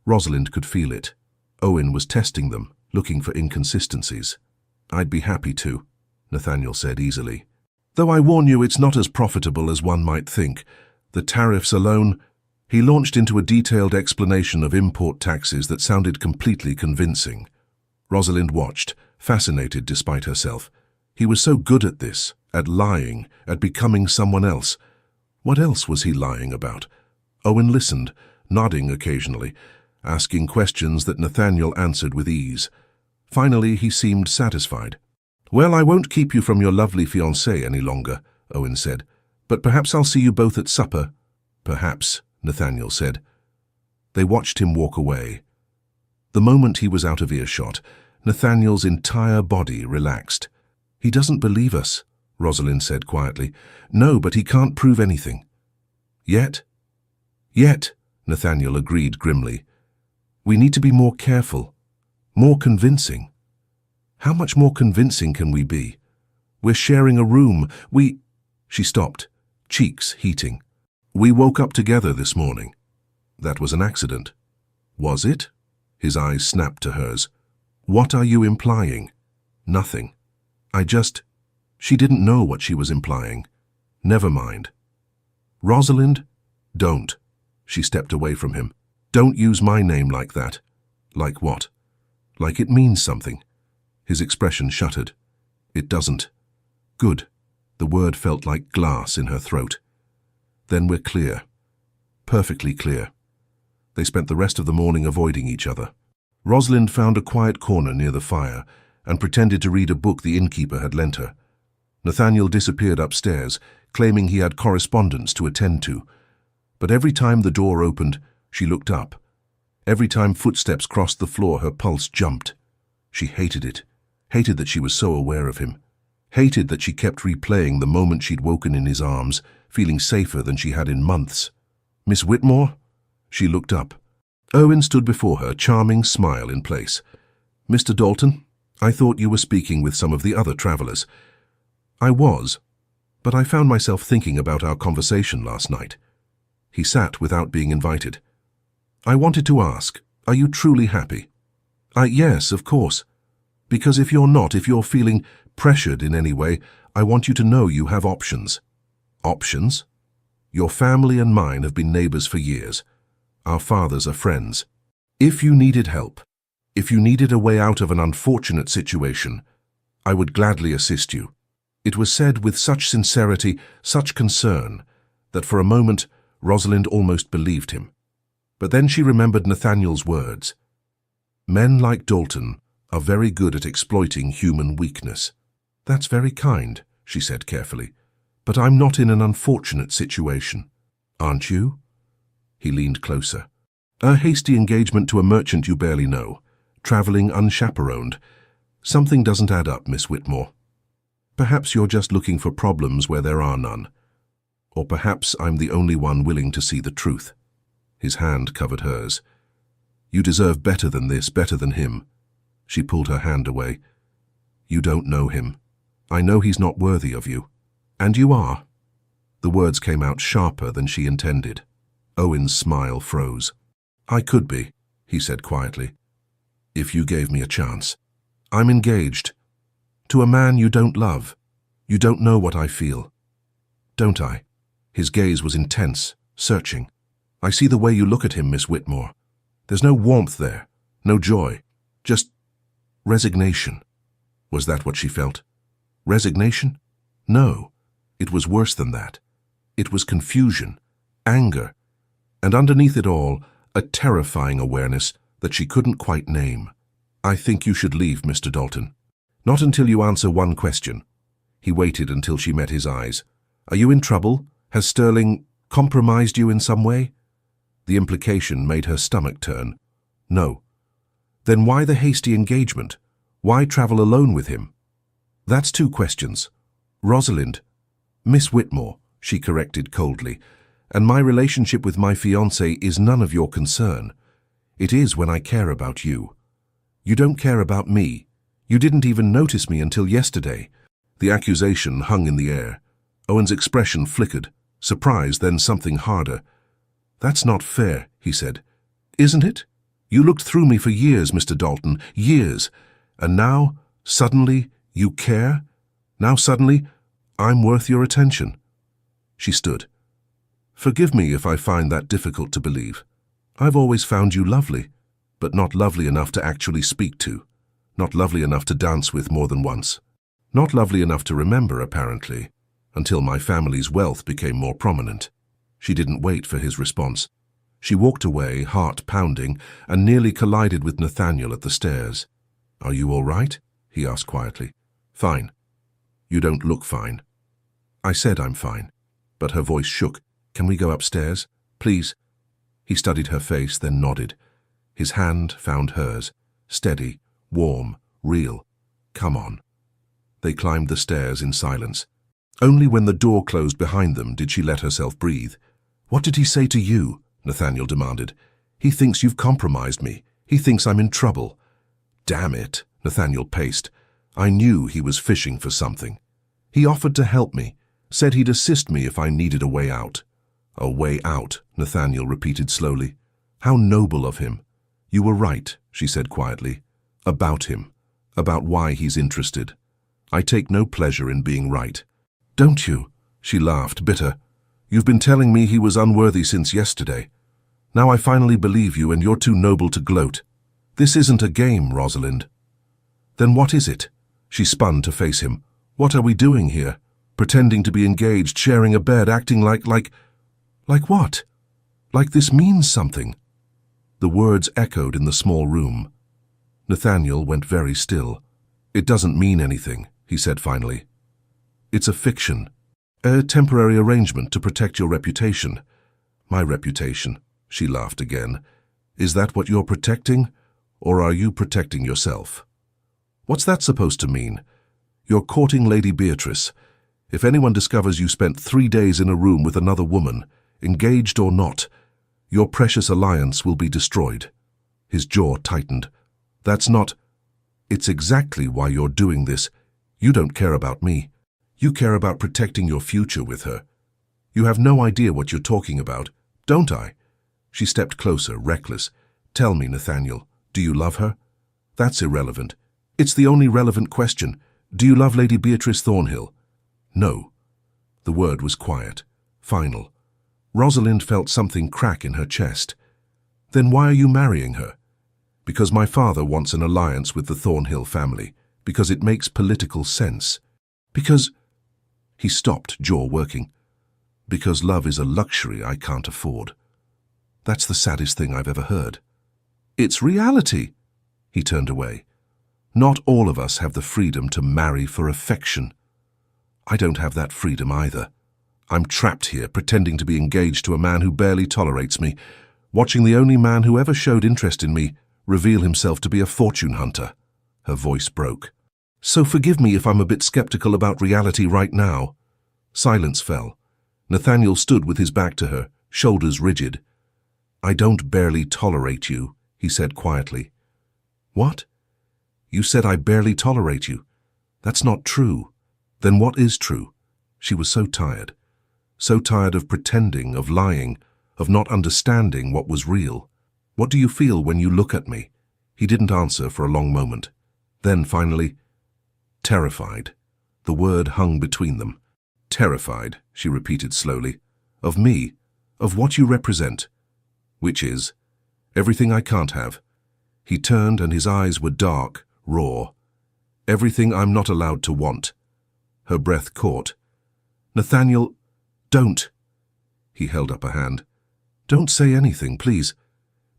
Rosalind could feel it. Owen was testing them, looking for inconsistencies. I'd be happy to, Nathaniel said easily. Though I warn you, it's not as profitable as one might think. The tariffs alone... He launched into a detailed explanation of import taxes that sounded completely convincing. Rosalind watched, fascinated despite herself. He was so good at this, at lying, at becoming someone else. What else was he lying about? Owen listened, nodding occasionally, asking questions that Nathaniel answered with ease. Finally, he seemed satisfied. Well, I won't keep you from your lovely fiancée any longer, Owen said. But perhaps I'll see you both at supper. Perhaps, Nathaniel said. They watched him walk away. The moment he was out of earshot, Nathaniel's entire body relaxed. He doesn't believe us, Rosalind said quietly. No, but he can't prove anything. Yet? Yet, Nathaniel agreed grimly. We need to be more careful, more convincing. How much more convincing can we be? We're sharing a room. She stopped, cheeks heating. We woke up together this morning. That was an accident. Was it? His eyes snapped to hers. What are you implying? Nothing. She didn't know what she was implying. Never mind. Rosalind, don't. She stepped away from him. Don't use my name like that. Like what? Like it means something. His expression shuttered. It doesn't. Good. The word felt like glass in her throat. Then we're clear. Perfectly clear. They spent the rest of the morning avoiding each other. Rosalind found a quiet corner near the fire and pretended to read a book the innkeeper had lent her. Nathaniel disappeared upstairs, claiming he had correspondence to attend to. But every time the door opened, she looked up. Every time footsteps crossed the floor, her pulse jumped. She hated it, hated that she was so aware of him, hated that she kept replaying the moment she'd woken in his arms, feeling safer than she had in months. Miss Whitmore? She looked up. Owen stood before her, charming smile in place. Mr. Dalton, I thought you were speaking with some of the other travelers. I was, but I found myself thinking about our conversation last night. He sat without being invited. I wanted to ask, are you truly happy? Yes, of course. Because if you're not, if you're feeling pressured in any way, I want you to know you have options. Options? Your family and mine have been neighbors for years. Our fathers are friends. If you needed help, if you needed a way out of an unfortunate situation, I would gladly assist you. It was said with such sincerity, such concern, that for a moment Rosalind almost believed him. But then she remembered Nathaniel's words. Men like Dalton are very good at exploiting human weakness. That's very kind, she said carefully. But I'm not in an unfortunate situation. Aren't you? He leaned closer. A hasty engagement to a merchant you barely know, traveling unchaperoned. Something doesn't add up, Miss Whitmore. Perhaps you're just looking for problems where there are none. Or perhaps I'm the only one willing to see the truth. His hand covered hers. You deserve better than this, better than him. She pulled her hand away. You don't know him. I know he's not worthy of you. And you are. The words came out sharper than she intended. Owen's smile froze. I could be, he said quietly, if you gave me a chance. I'm engaged. To a man you don't love. You don't know what I feel. Don't I? His gaze was intense, searching. I see the way you look at him, Miss Whitmore. There's no warmth there, no joy, just resignation. Was that what she felt? Resignation? No, it was worse than that. It was confusion, anger, and underneath it all, a terrifying awareness that she couldn't quite name. I think you should leave, Mr. Dalton. Not until you answer one question. He waited until she met his eyes. Are you in trouble? Has Sterling... Compromised you in some way? The implication made her stomach turn. No. Then why the hasty engagement? Why travel alone with him? That's two questions. Rosalind. Miss Whitmore, she corrected coldly, and my relationship with my fiancé is none of your concern. It is when I care about you. You don't care about me. You didn't even notice me until yesterday. The accusation hung in the air. Owen's expression flickered, surprise, then something harder. That's not fair, he said. Isn't it? You looked through me for years, Mr. Dalton, years. And now, suddenly, you care? Now suddenly, I'm worth your attention. She stood. Forgive me if I find that difficult to believe. I've always found you lovely, but not lovely enough to actually speak to. Not lovely enough to dance with more than once. Not lovely enough to remember, apparently, until my family's wealth became more prominent. She didn't wait for his response. She walked away, heart pounding, and nearly collided with Nathaniel at the stairs. Are you all right? He asked quietly. Fine. You don't look fine. I said I'm fine, but her voice shook. Can we go upstairs? Please. He studied her face, then nodded. His hand found hers, steady, warm, real. Come on. They climbed the stairs in silence. Only when the door closed behind them did she let herself breathe. What did he say to you? Nathaniel demanded. He thinks you've compromised me. He thinks I'm in trouble. Damn it, Nathaniel paced. I knew he was fishing for something. He offered to help me, said he'd assist me if I needed a way out. A way out, Nathaniel repeated slowly. How noble of him. You were right, she said quietly. About him. About why he's interested. I take no pleasure in being right. Don't you? She laughed, bitter. You've been telling me he was unworthy since yesterday. Now I finally believe you and you're too noble to gloat. This isn't a game, Rosalind. Then what is it? She spun to face him. What are we doing here? Pretending to be engaged, sharing a bed, acting like what? Like this means something. The words echoed in the small room. Nathaniel went very still. It doesn't mean anything, he said finally. It's a fiction. A temporary arrangement to protect your reputation. My reputation, she laughed again. Is that what you're protecting? Or are you protecting yourself? What's that supposed to mean? You're courting Lady Beatrice. If anyone discovers you spent 3 days in a room with another woman, engaged or not, your precious alliance will be destroyed. His jaw tightened. That's not... It's exactly why you're doing this. You don't care about me. You care about protecting your future with her. You have no idea what you're talking about, don't I? She stepped closer, reckless. Tell me, Nathaniel, do you love her? That's irrelevant. It's the only relevant question. Do you love Lady Beatrice Thornhill? No. The word was quiet, final. Rosalind felt something crack in her chest. Then why are you marrying her? Because my father wants an alliance with the Thornhill family. Because it makes political sense. Because... He stopped, jaw working. Because love is a luxury I can't afford. That's the saddest thing I've ever heard. It's reality. He turned away. Not all of us have the freedom to marry for affection. I don't have that freedom either. I'm trapped here, pretending to be engaged to a man who barely tolerates me, watching the only man who ever showed interest in me reveal himself to be a fortune hunter. Her voice broke. So forgive me if I'm a bit skeptical about reality right now. Silence fell. Nathaniel stood with his back to her, shoulders rigid. I don't barely tolerate you, he said quietly. What? You said I barely tolerate you. That's not true. Then what is true? She was so tired of pretending, of lying, of not understanding what was real. What do you feel when you look at me? He didn't answer for a long moment. Then finally, terrified. The word hung between them. Terrified, she repeated slowly. Of me, of what you represent. Which is, everything I can't have. He turned and his eyes were dark, raw. Everything I'm not allowed to want. Her breath caught. Nathaniel, don't. He held up a hand. Don't say anything, please.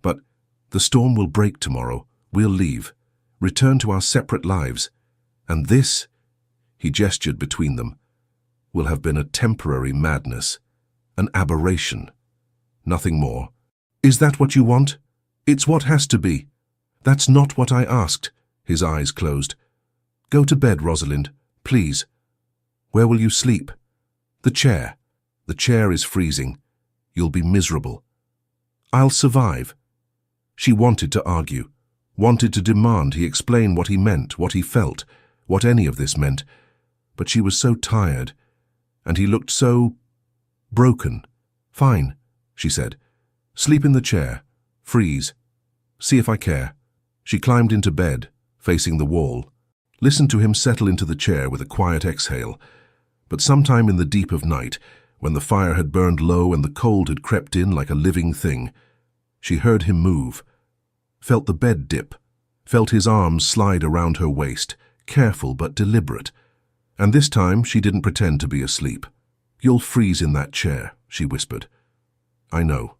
But the storm will break tomorrow. We'll leave. Return to our separate lives. And this, he gestured between them, will have been a temporary madness. An aberration. Nothing more. Is that what you want? It's what has to be. That's not what I asked. His eyes closed. Go to bed, Rosalind, please. Where will you sleep? The chair. The chair is freezing. You'll be miserable. I'll survive. She wanted to argue, wanted to demand he explain what he meant, what he felt, what any of this meant. But she was so tired, and he looked so broken. Fine, she said. Sleep in the chair. Freeze. See if I care. She climbed into bed, facing the wall, listened to him settle into the chair with a quiet exhale. But sometime in the deep of night, when the fire had burned low and the cold had crept in like a living thing, she heard him move, felt the bed dip, felt his arms slide around her waist, careful but deliberate. And this time she didn't pretend to be asleep. You'll freeze in that chair, she whispered. I know.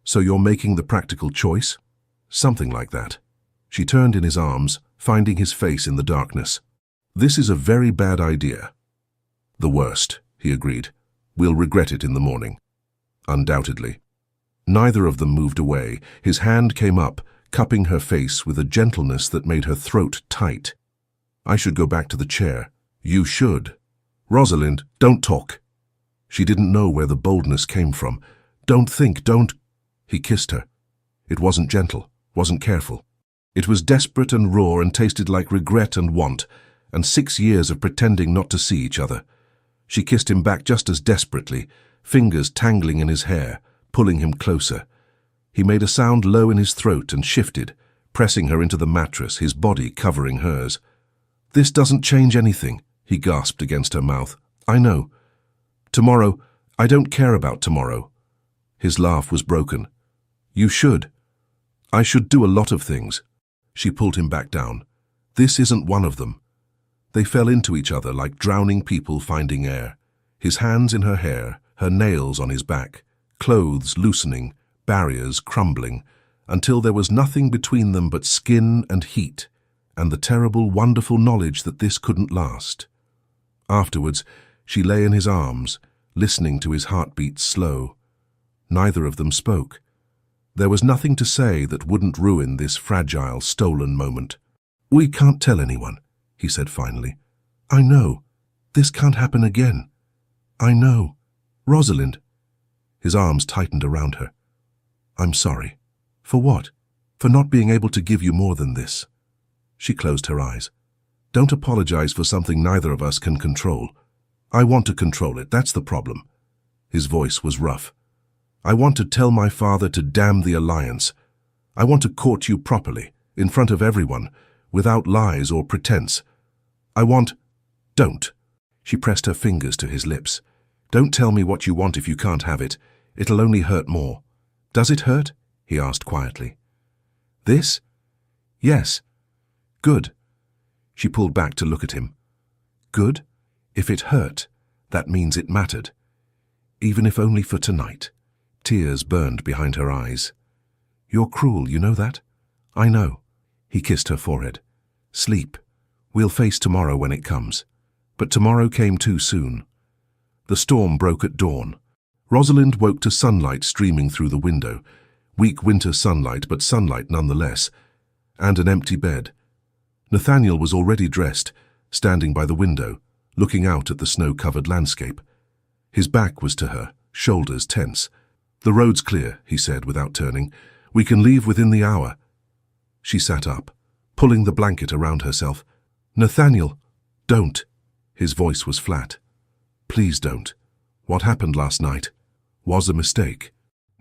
So you're making the practical choice? Something like that. She turned in his arms, finding his face in the darkness. This is a very bad idea. The worst, he agreed. We'll regret it in the morning. Undoubtedly. Neither of them moved away. His hand came up, cupping her face with a gentleness that made her throat tight. I should go back to the chair. You should. Rosalind, don't talk. She didn't know where the boldness came from. Don't think, don't. He kissed her. It wasn't gentle, wasn't careful. It was desperate and raw and tasted like regret and want, and 6 years of pretending not to see each other. She kissed him back just as desperately, fingers tangling in his hair, pulling him closer. He made a sound low in his throat and shifted, pressing her into the mattress, his body covering hers. This doesn't change anything, he gasped against her mouth. I know. Tomorrow, I don't care about tomorrow. His laugh was broken. You should. I should do a lot of things. She pulled him back down. This isn't one of them. They fell into each other like drowning people finding air. His hands in her hair, her nails on his back, clothes loosening, barriers crumbling, until there was nothing between them but skin and heat, and the terrible, wonderful knowledge that this couldn't last. Afterwards, she lay in his arms, listening to his heartbeat slow. Neither of them spoke. There was nothing to say that wouldn't ruin this fragile, stolen moment. We can't tell anyone, he said finally. I know. This can't happen again. I know. Rosalind. His arms tightened around her. I'm sorry. For what? For not being able to give you more than this. She closed her eyes. Don't apologize for something neither of us can control. I want to control it, that's the problem. His voice was rough. I want to tell my father to damn the alliance. I want to court you properly, in front of everyone, without lies or pretense. I want... Don't. She pressed her fingers to his lips. Don't tell me what you want if you can't have it. It'll only hurt more. Does it hurt? He asked quietly. This? Yes. Good. She pulled back to look at him. Good? If it hurt, that means it mattered. Even if only for tonight. Tears burned behind her eyes. You're cruel, you know that? I know. He kissed her forehead. Sleep. We'll face tomorrow when it comes. But tomorrow came too soon. The storm broke at dawn. Rosalind woke to sunlight streaming through the window. Weak winter sunlight, but sunlight nonetheless. And an empty bed. Nathaniel was already dressed, standing by the window, looking out at the snow-covered landscape. His back was to her, shoulders tense. The road's clear, he said without turning. We can leave within the hour. She sat up, pulling the blanket around herself. Nathaniel, don't. His voice was flat. Please don't. What happened last night was a mistake.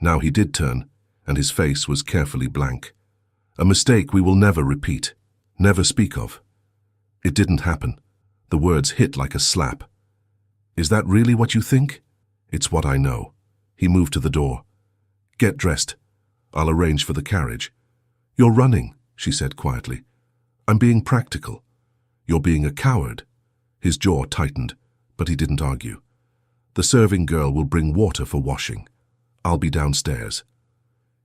Now he did turn, and his face was carefully blank. A mistake we will never repeat, never speak of. It didn't happen. The words hit like a slap. Is that really what you think? It's what I know. He moved to the door. Get dressed. I'll arrange for the carriage. You're running, she said quietly. I'm being practical. You're being a coward. His jaw tightened, but he didn't argue. The serving girl will bring water for washing. I'll be downstairs.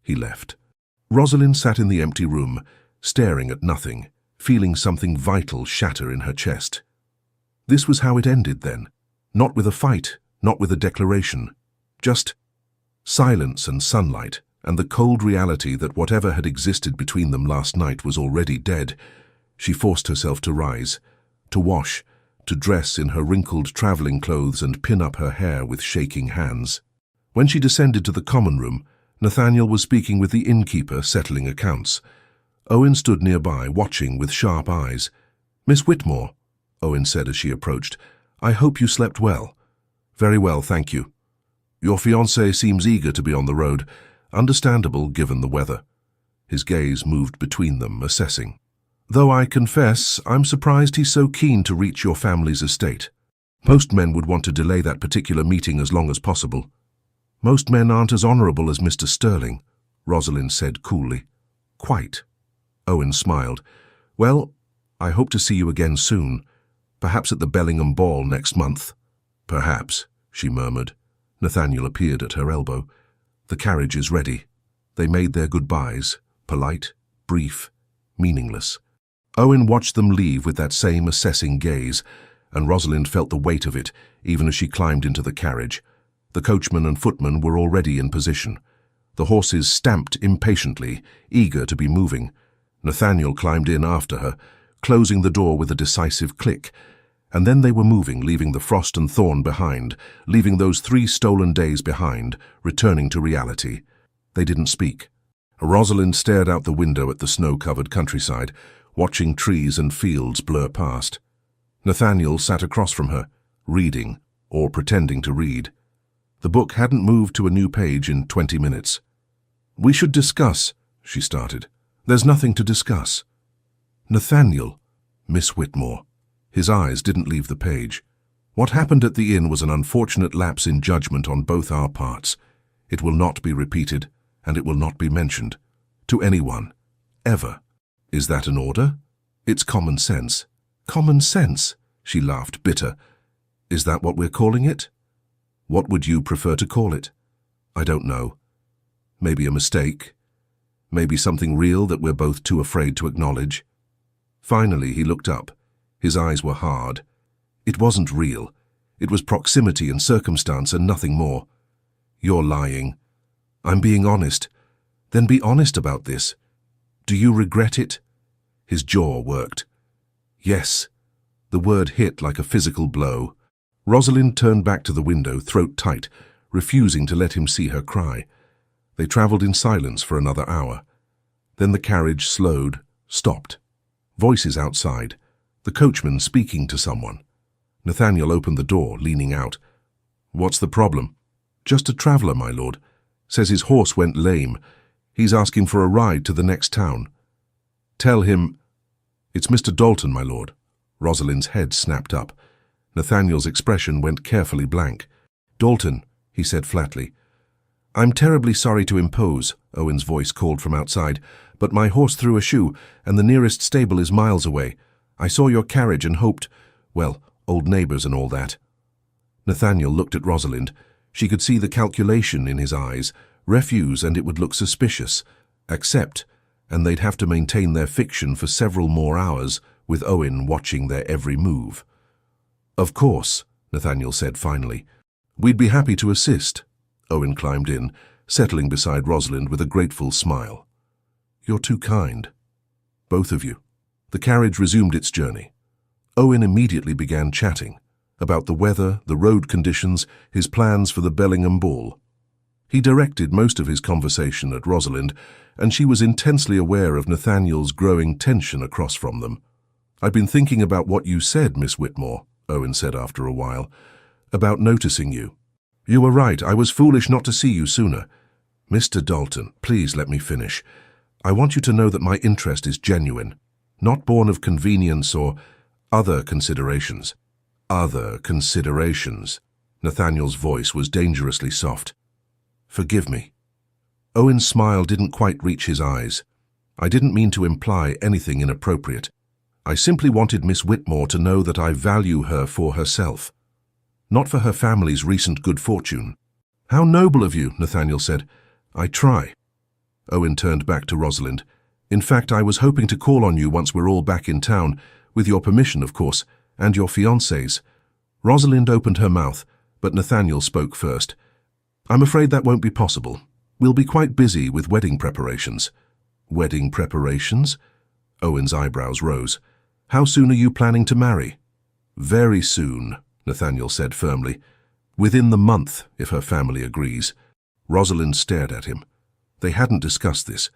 He left. Rosalind sat in the empty room, staring at nothing, feeling something vital shatter in her chest. This was how it ended then. Not with a fight, not with a declaration. Just silence and sunlight, and the cold reality that whatever had existed between them last night was already dead. She forced herself to rise, to wash, to dress in her wrinkled travelling clothes and pin up her hair with shaking hands. When she descended to the common room, Nathaniel was speaking with the innkeeper, settling accounts. Owen stood nearby, watching with sharp eyes. "Miss Whitmore," Owen said as she approached, "I hope you slept well." "Very well, thank you." "Your fiancé seems eager to be on the road. Understandable, given the weather." His gaze moved between them, assessing. "Though I confess, I'm surprised he's so keen to reach your family's estate. Most men would want to delay that particular meeting as long as possible." "Most men aren't as honourable as Mr. Sterling," Rosalind said coolly. "Quite." Owen smiled. "Well, I hope to see you again soon. Perhaps at the Bellingham Ball next month." "Perhaps," she murmured. Nathaniel appeared at her elbow. "The carriage is ready." They made their goodbyes, polite, brief, meaningless. Owen watched them leave with that same assessing gaze, and Rosalind felt the weight of it even as she climbed into the carriage. The coachman and footman were already in position. The horses stamped impatiently, eager to be moving. Nathaniel climbed in after her, closing the door with a decisive click. And then they were moving, leaving the frost and thorn behind, leaving those 3 stolen days behind, returning to reality. They didn't speak. Rosalind stared out the window at the snow-covered countryside, watching trees and fields blur past. Nathaniel sat across from her, reading, or pretending to read. The book hadn't moved to a new page in 20 minutes. "We should discuss," she started. "There's nothing to discuss." "Nathaniel," Miss Whitmore. His eyes didn't leave the page. "What happened at the inn was an unfortunate lapse in judgment on both our parts. It will not be repeated, and it will not be mentioned. To anyone. Ever. Is that an order? It's common sense." "Common sense?" She laughed, bitter. "Is that what we're calling it?" "What would you prefer to call it?" "I don't know. Maybe a mistake. Maybe something real that we're both too afraid to acknowledge." Finally, he looked up. His eyes were hard. "It wasn't real. It was proximity and circumstance and nothing more." "You're lying." "I'm being honest." "Then be honest about this. Do you regret it?" His jaw worked. "Yes." The word hit like a physical blow. Rosalind turned back to the window, throat tight, refusing to let him see her cry. They travelled in silence for another hour. Then the carriage slowed, stopped. Voices outside. The coachman speaking to someone. Nathaniel opened the door, leaning out. "What's the problem?" "Just a traveller, my lord. Says his horse went lame. He's asking for a ride to the next town." "Tell him—" "It's Mr. Dalton, my lord." Rosalind's head snapped up. Nathaniel's expression went carefully blank. "Dalton," he said flatly. "I'm terribly sorry to impose," Owen's voice called from outside, "but my horse threw a shoe, and the nearest stable is miles away. I saw your carriage and hoped, well, old neighbours and all that." Nathaniel looked at Rosalind. She could see the calculation in his eyes. Refuse, and it would look suspicious. Accept, and they'd have to maintain their fiction for several more hours, with Owen watching their every move. "Of course," Nathaniel said finally. "We'd be happy to assist." Owen climbed in, settling beside Rosalind with a grateful smile. "You're too kind. Both of you." The carriage resumed its journey. Owen immediately began chatting about the weather, the road conditions, his plans for the Bellingham Ball. He directed most of his conversation at Rosalind, and she was intensely aware of Nathaniel's growing tension across from them. "I've been thinking about what you said, Miss Whitmore," Owen said after a while, "about noticing you. You were right, I was foolish not to see you sooner. Mr. Dalton, please let me finish. I want you to know that my interest is genuine, not born of convenience or other considerations." "Other considerations." Nathaniel's voice was dangerously soft. "Forgive me." Owen's smile didn't quite reach his eyes. "I didn't mean to imply anything inappropriate. I simply wanted Miss Whitmore to know that I value her for herself, not for her family's recent good fortune." "How noble of you," Nathaniel said. "I try." Owen turned back to Rosalind. "In fact, I was hoping to call on you once we're all back in town, with your permission, of course, and your fiancé's." Rosalind opened her mouth, but Nathaniel spoke first. I'm afraid that won't be possible. We'll be quite busy with wedding preparations. Wedding preparations? Owen's eyebrows rose. How soon are you planning to marry? Very soon, Nathaniel said firmly. Within the month, if her family agrees. Rosalind stared at him. They hadn't discussed this,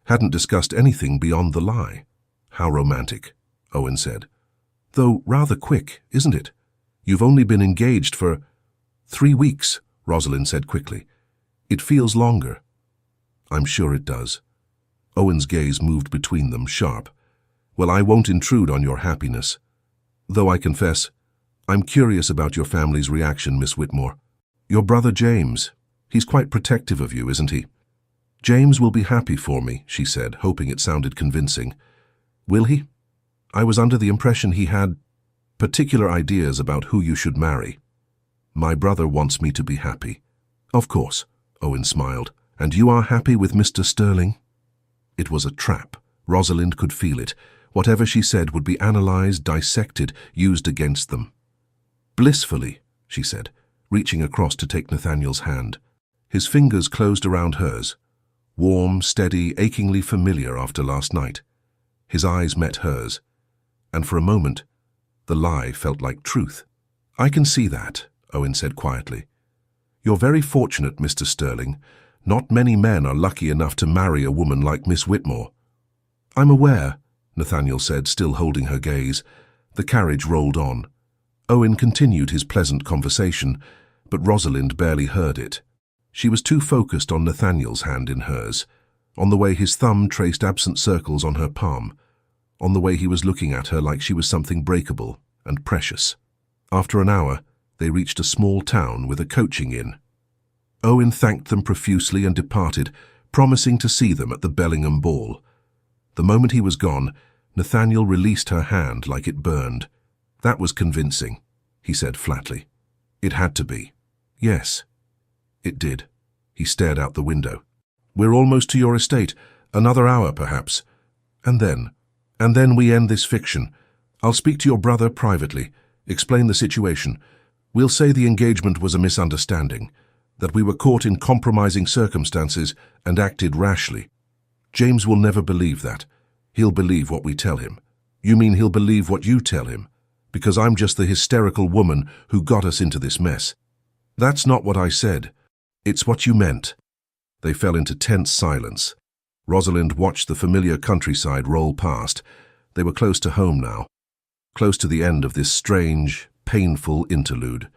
hadn't discussed anything beyond the lie. How romantic, Owen said. Though rather quick, isn't it? You've only been engaged for 3 weeks, Rosalind said quickly. It feels longer. I'm sure it does. Owen's gaze moved between them, sharp. Well, I won't intrude on your happiness. Though I confess, I'm curious about your family's reaction, Miss Whitmore. Your brother James, he's quite protective of you, isn't he? James will be happy for me, she said, hoping it sounded convincing. Will he? I was under the impression he had particular ideas about who you should marry. My brother wants me to be happy. Of course, Owen smiled. And you are happy with Mr. Sterling? It was a trap. Rosalind could feel it. Whatever she said would be analyzed, dissected, used against them. Blissfully, she said, reaching across to take Nathaniel's hand. His fingers closed around hers. Warm, steady, achingly familiar after last night. His eyes met hers. And for a moment, the lie felt like truth. I can see that, Owen said quietly. You're very fortunate, Mr. Sterling. Not many men are lucky enough to marry a woman like Miss Whitmore. I'm aware, Nathaniel said, still holding her gaze. The carriage rolled on. Owen continued his pleasant conversation, but Rosalind barely heard it. She was too focused on Nathaniel's hand in hers, on the way his thumb traced absent circles on her palm, on the way he was looking at her like she was something breakable and precious. After an hour, they reached a small town with a coaching inn. Owen thanked them profusely and departed, promising to see them at the Bellingham ball. The moment he was gone, Nathaniel released her hand like it burned. That was convincing, he said flatly. It had to be. Yes, it did. He stared out the window. We're almost to your estate. Another hour, perhaps. And then we end this fiction. I'll speak to your brother privately, explain the situation. We'll say the engagement was a misunderstanding, that we were caught in compromising circumstances and acted rashly. James will never believe that. He'll believe what we tell him. You mean he'll believe what you tell him? Because I'm just the hysterical woman who got us into this mess. That's not what I said. It's what you meant. They fell into tense silence. Rosalind watched the familiar countryside roll past. They were close to home now. Close to the end of this strange, painful interlude.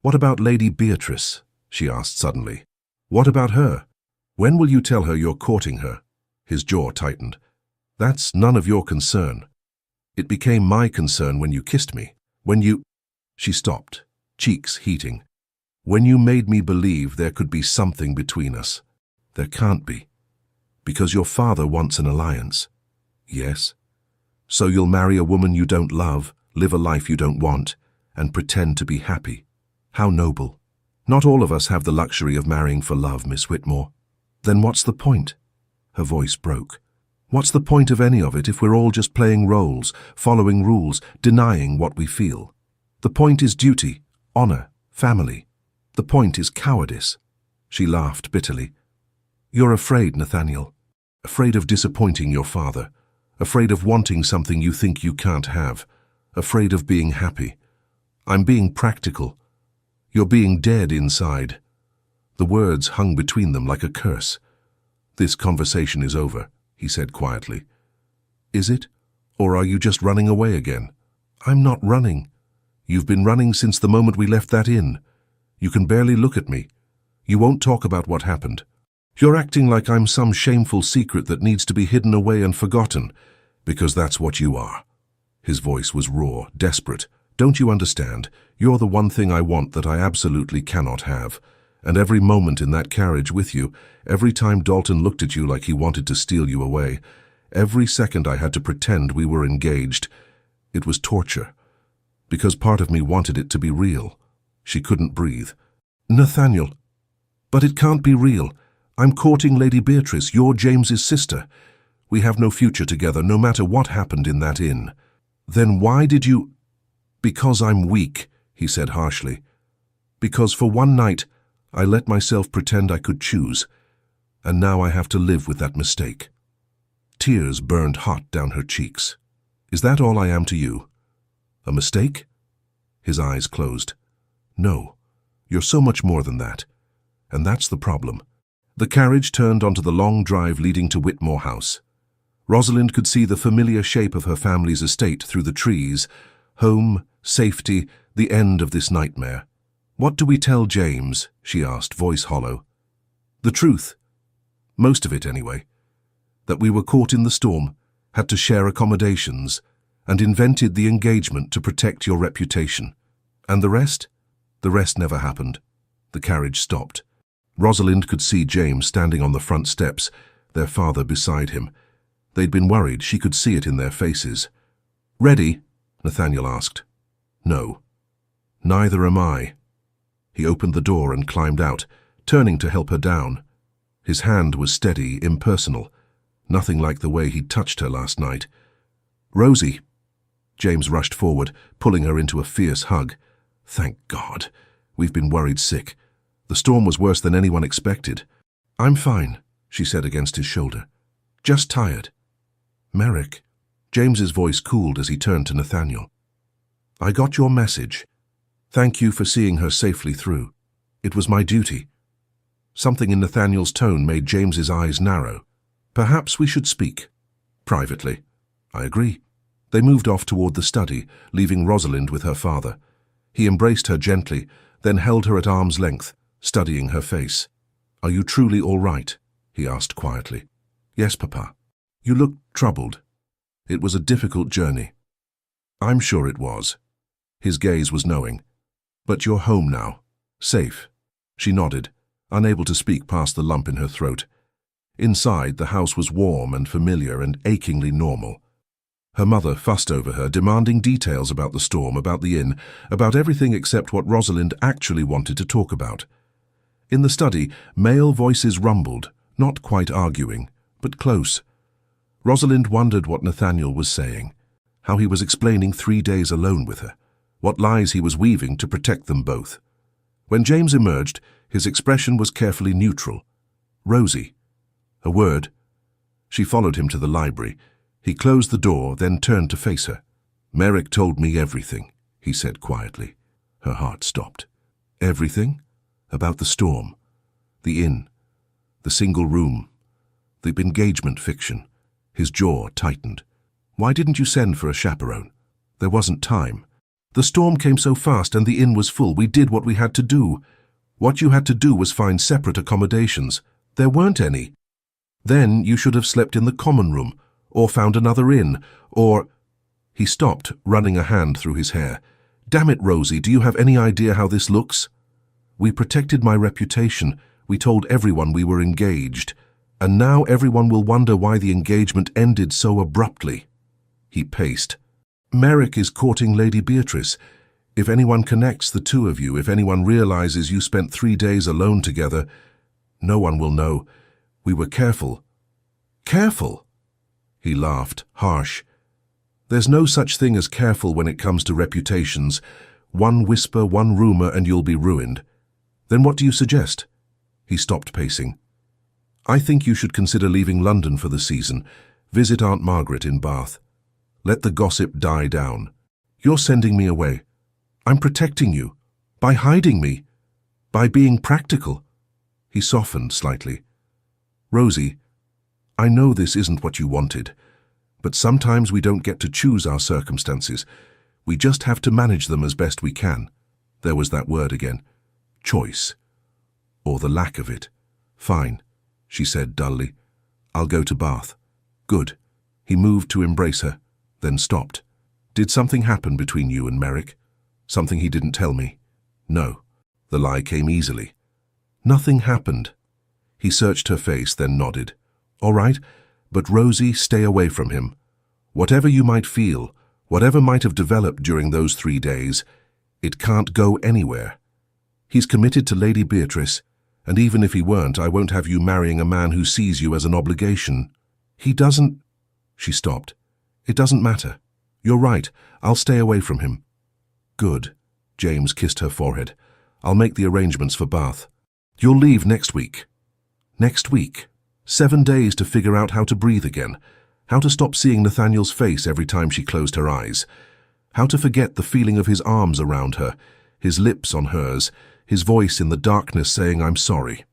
What about Lady Beatrice? She asked suddenly. What about her? When will you tell her you're courting her? His jaw tightened. That's none of your concern. It became my concern when you kissed me. When you... She stopped, cheeks heating. When you made me believe there could be something between us. There can't be. Because your father wants an alliance. Yes. So you'll marry a woman you don't love, live a life you don't want, and pretend to be happy. How noble. Not all of us have the luxury of marrying for love, Miss Whitmore. Then what's the point? Her voice broke. What's the point of any of it if we're all just playing roles, following rules, denying what we feel? The point is duty, honor, family. The point is cowardice. She laughed bitterly. You're afraid, Nathaniel. Afraid of disappointing your father. Afraid of wanting something you think you can't have. Afraid of being happy. I'm being practical. You're being dead inside. The words hung between them like a curse. This conversation is over, he said quietly. Is it? Or are you just running away again? I'm not running. You've been running since the moment we left that inn. You can barely look at me. You won't talk about what happened. You're acting like I'm some shameful secret that needs to be hidden away and forgotten, because that's what you are. His voice was raw, desperate. Don't you understand? You're the one thing I want that I absolutely cannot have. And every moment in that carriage with you, every time Dalton looked at you like he wanted to steal you away, every second I had to pretend we were engaged, it was torture. Because part of me wanted it to be real. She couldn't breathe. Nathaniel. But it can't be real. I'm courting Lady Beatrice, you're James's sister. We have no future together, no matter what happened in that inn. Then why did you... Because I'm weak, he said harshly. Because for one night, I let myself pretend I could choose, and now I have to live with that mistake." Tears burned hot down her cheeks. "Is that all I am to you? A mistake?" His eyes closed. "No, you're so much more than that. And that's the problem." The carriage turned onto the long drive leading to Whitmore House. Rosalind could see the familiar shape of her family's estate through the trees. Home, safety, the end of this nightmare. "What do we tell James?" she asked, voice hollow. "The truth. Most of it, anyway. That we were caught in the storm, had to share accommodations, and invented the engagement to protect your reputation. And the rest? The rest never happened." The carriage stopped. Rosalind could see James standing on the front steps, their father beside him. They'd been worried, she could see it in their faces. "Ready?" Nathaniel asked. "No." "Neither am I." He opened the door and climbed out, turning to help her down. His hand was steady, impersonal, nothing like the way he'd touched her last night. "Rosie." James rushed forward, pulling her into a fierce hug. "Thank God. We've been worried sick. The storm was worse than anyone expected." "I'm fine," she said against his shoulder. "Just tired." "Merrick." James's voice cooled as he turned to Nathaniel. "I got your message. Thank you for seeing her safely through. It was my duty." Something in Nathaniel's tone made James's eyes narrow. "Perhaps we should speak. Privately." "I agree." They moved off toward the study, leaving Rosalind with her father. He embraced her gently, then held her at arm's length, studying her face. "Are you truly all right?" he asked quietly. "Yes, Papa." "You look troubled. It was a difficult journey." "I'm sure it was." His gaze was knowing. "But you're home now. Safe." She nodded, unable to speak past the lump in her throat. Inside, the house was warm and familiar and achingly normal. Her mother fussed over her, demanding details about the storm, about the inn, about everything except what Rosalind actually wanted to talk about. In the study, male voices rumbled, not quite arguing, but close. Rosalind wondered what Nathaniel was saying, how he was explaining 3 days alone with her, what lies he was weaving to protect them both. When James emerged, his expression was carefully neutral. "Rosie." A word. She followed him to the library. He closed the door, then turned to face her. "Merrick told me everything," he said quietly. Her heart stopped. "Everything? About the storm, the inn, the single room, the engagement fiction." His jaw tightened. "Why didn't you send for a chaperone?" "There wasn't time. The storm came so fast and the inn was full. We did what we had to do." "What you had to do was find separate accommodations. There weren't any." "Then you should have slept in the common room, or found another inn, or—" He stopped, running a hand through his hair. "Damn it, Rosie, do you have any idea how this looks? We protected my reputation. We told everyone we were engaged. And now everyone will wonder why the engagement ended so abruptly." He paced. "Merrick is courting Lady Beatrice. If anyone connects the two of you, if anyone realizes you spent 3 days alone together, no one will know. We were careful." "Careful?" He laughed, harsh. "There's no such thing as careful when it comes to reputations. One whisper, one rumor, and you'll be ruined. Then what do you suggest?" He stopped pacing. "I think you should consider leaving London for the season. Visit Aunt Margaret in Bath. Let the gossip die down. You're sending me away. I'm protecting you. By hiding me. By being practical." He softened slightly. "Rosie, I know this isn't what you wanted, but sometimes we don't get to choose our circumstances. We just have to manage them as best we can." There was that word again. Choice. Or the lack of it. "Fine," she said dully. "I'll go to Bath." "Good." He moved to embrace her, then stopped. "Did something happen between you and Merrick? Something he didn't tell me?" "No." The lie came easily. "Nothing happened." He searched her face, then nodded. "All right, but Rosie, stay away from him. Whatever you might feel, whatever might have developed during those 3 days, it can't go anywhere. He's committed to Lady Beatrice, and even if he weren't, I won't have you marrying a man who sees you as an obligation. He doesn't—" She stopped. "It doesn't matter. You're right. I'll stay away from him." "Good." James kissed her forehead. "I'll make the arrangements for Bath." You'll leave next week. Next week. 7 days to figure out how to breathe again, how to stop seeing Nathaniel's face every time she closed her eyes, how to forget the feeling of his arms around her, his lips on hers, his voice in the darkness saying, "I'm sorry."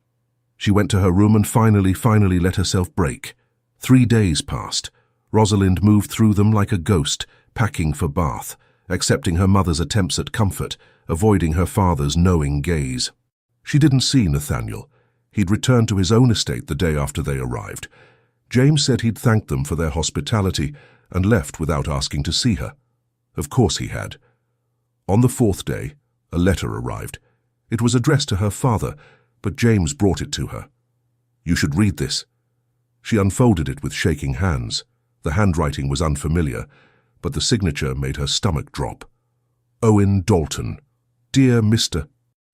She went to her room and finally let herself break. 3 days passed. Rosalind moved through them like a ghost, packing for Bath, accepting her mother's attempts at comfort, avoiding her father's knowing gaze. She didn't see Nathaniel. He'd returned to his own estate the day after they arrived. James said he'd thanked them for their hospitality and left without asking to see her. Of course he had. On the 4th day, a letter arrived. It was addressed to her father, but James brought it to her. "You should read this." She unfolded it with shaking hands. The handwriting was unfamiliar, but the signature made her stomach drop. Owen Dalton. "Dear Mr.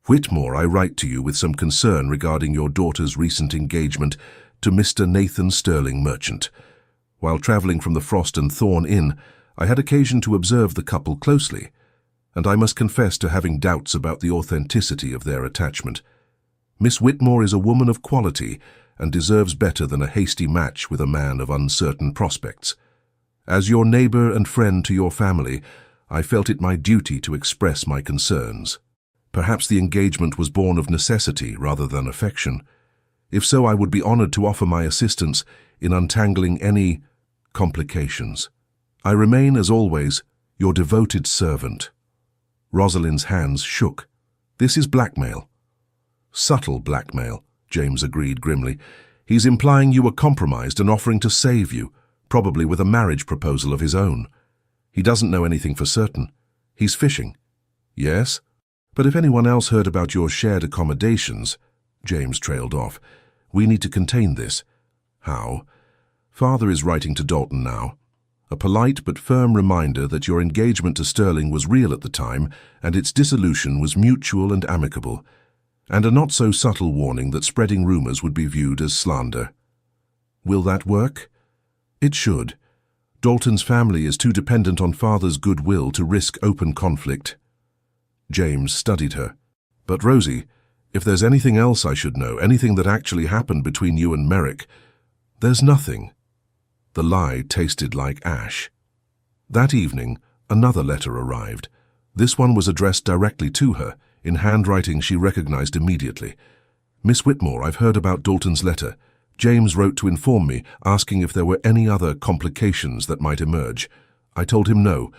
Whitmore, I write to you with some concern regarding your daughter's recent engagement to Mr. Nathan Sterling, merchant. While travelling from the Frost and Thorn Inn, I had occasion to observe the couple closely, and I must confess to having doubts about the authenticity of their attachment. Miss Whitmore is a woman of quality and deserves better than a hasty match with a man of uncertain prospects. As your neighbour and friend to your family, I felt it my duty to express my concerns. Perhaps the engagement was born of necessity rather than affection. If so, I would be honoured to offer my assistance in untangling any complications. I remain, as always, your devoted servant." Rosalind's hands shook. "This is blackmail." "Subtle blackmail," James agreed grimly. "He's implying you were compromised and offering to save you, probably with a marriage proposal of his own. He doesn't know anything for certain. He's fishing." "Yes? But if anyone else heard about your shared accommodations," James trailed off, "we need to contain this." "How?" "Father is writing to Dalton now. A polite but firm reminder that your engagement to Sterling was real at the time and its dissolution was mutual and amicable, and a not-so-subtle warning that spreading rumours would be viewed as slander." "Will that work?" "It should. Dalton's family is too dependent on Father's goodwill to risk open conflict." James studied her. "But Rosie, if there's anything else I should know, anything that actually happened between you and Merrick—" "There's nothing." The lie tasted like ash. That evening, another letter arrived. This one was addressed directly to her, in handwriting she recognized immediately. "Miss Whitmore, I've heard about Dalton's letter. James wrote to inform me, asking if there were any other complications that might emerge. I told him no.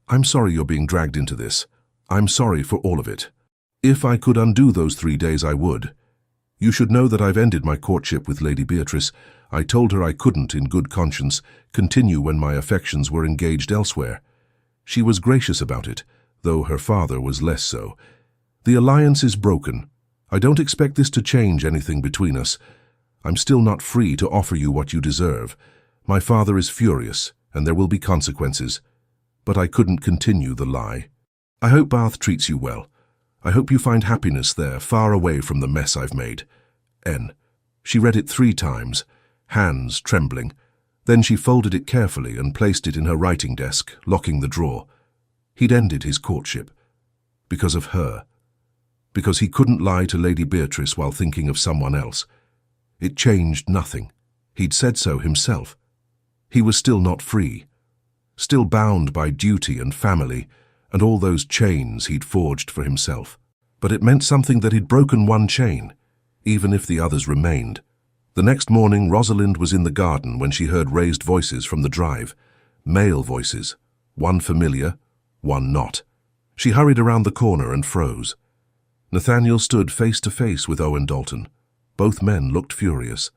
I'm sorry you're being dragged into this. I'm sorry for all of it. If I could undo those 3 days, I would. You should know that I've ended my courtship with Lady Beatrice. I told her I couldn't, in good conscience, continue when my affections were engaged elsewhere. She was gracious about it, though her father was less so. The alliance is broken. I don't expect this to change anything between us. I'm still not free to offer you what you deserve. My father is furious, and there will be consequences. But I couldn't continue the lie. I hope Bath treats you well. I hope you find happiness there, far away from the mess I've made. N." She read it 3 times, hands trembling. Then she folded it carefully and placed it in her writing desk, locking the drawer. He'd ended his courtship. Because of her. Because he couldn't lie to Lady Beatrice while thinking of someone else. It changed nothing. He'd said so himself. He was still not free. Still bound by duty and family, and all those chains he'd forged for himself. But it meant something that he'd broken one chain, even if the others remained. The next morning, Rosalind was in the garden when she heard raised voices from the drive. Male voices, one familiar, one not. She hurried around the corner and froze. Nathaniel stood face to face with Owen Dalton. Both men looked furious.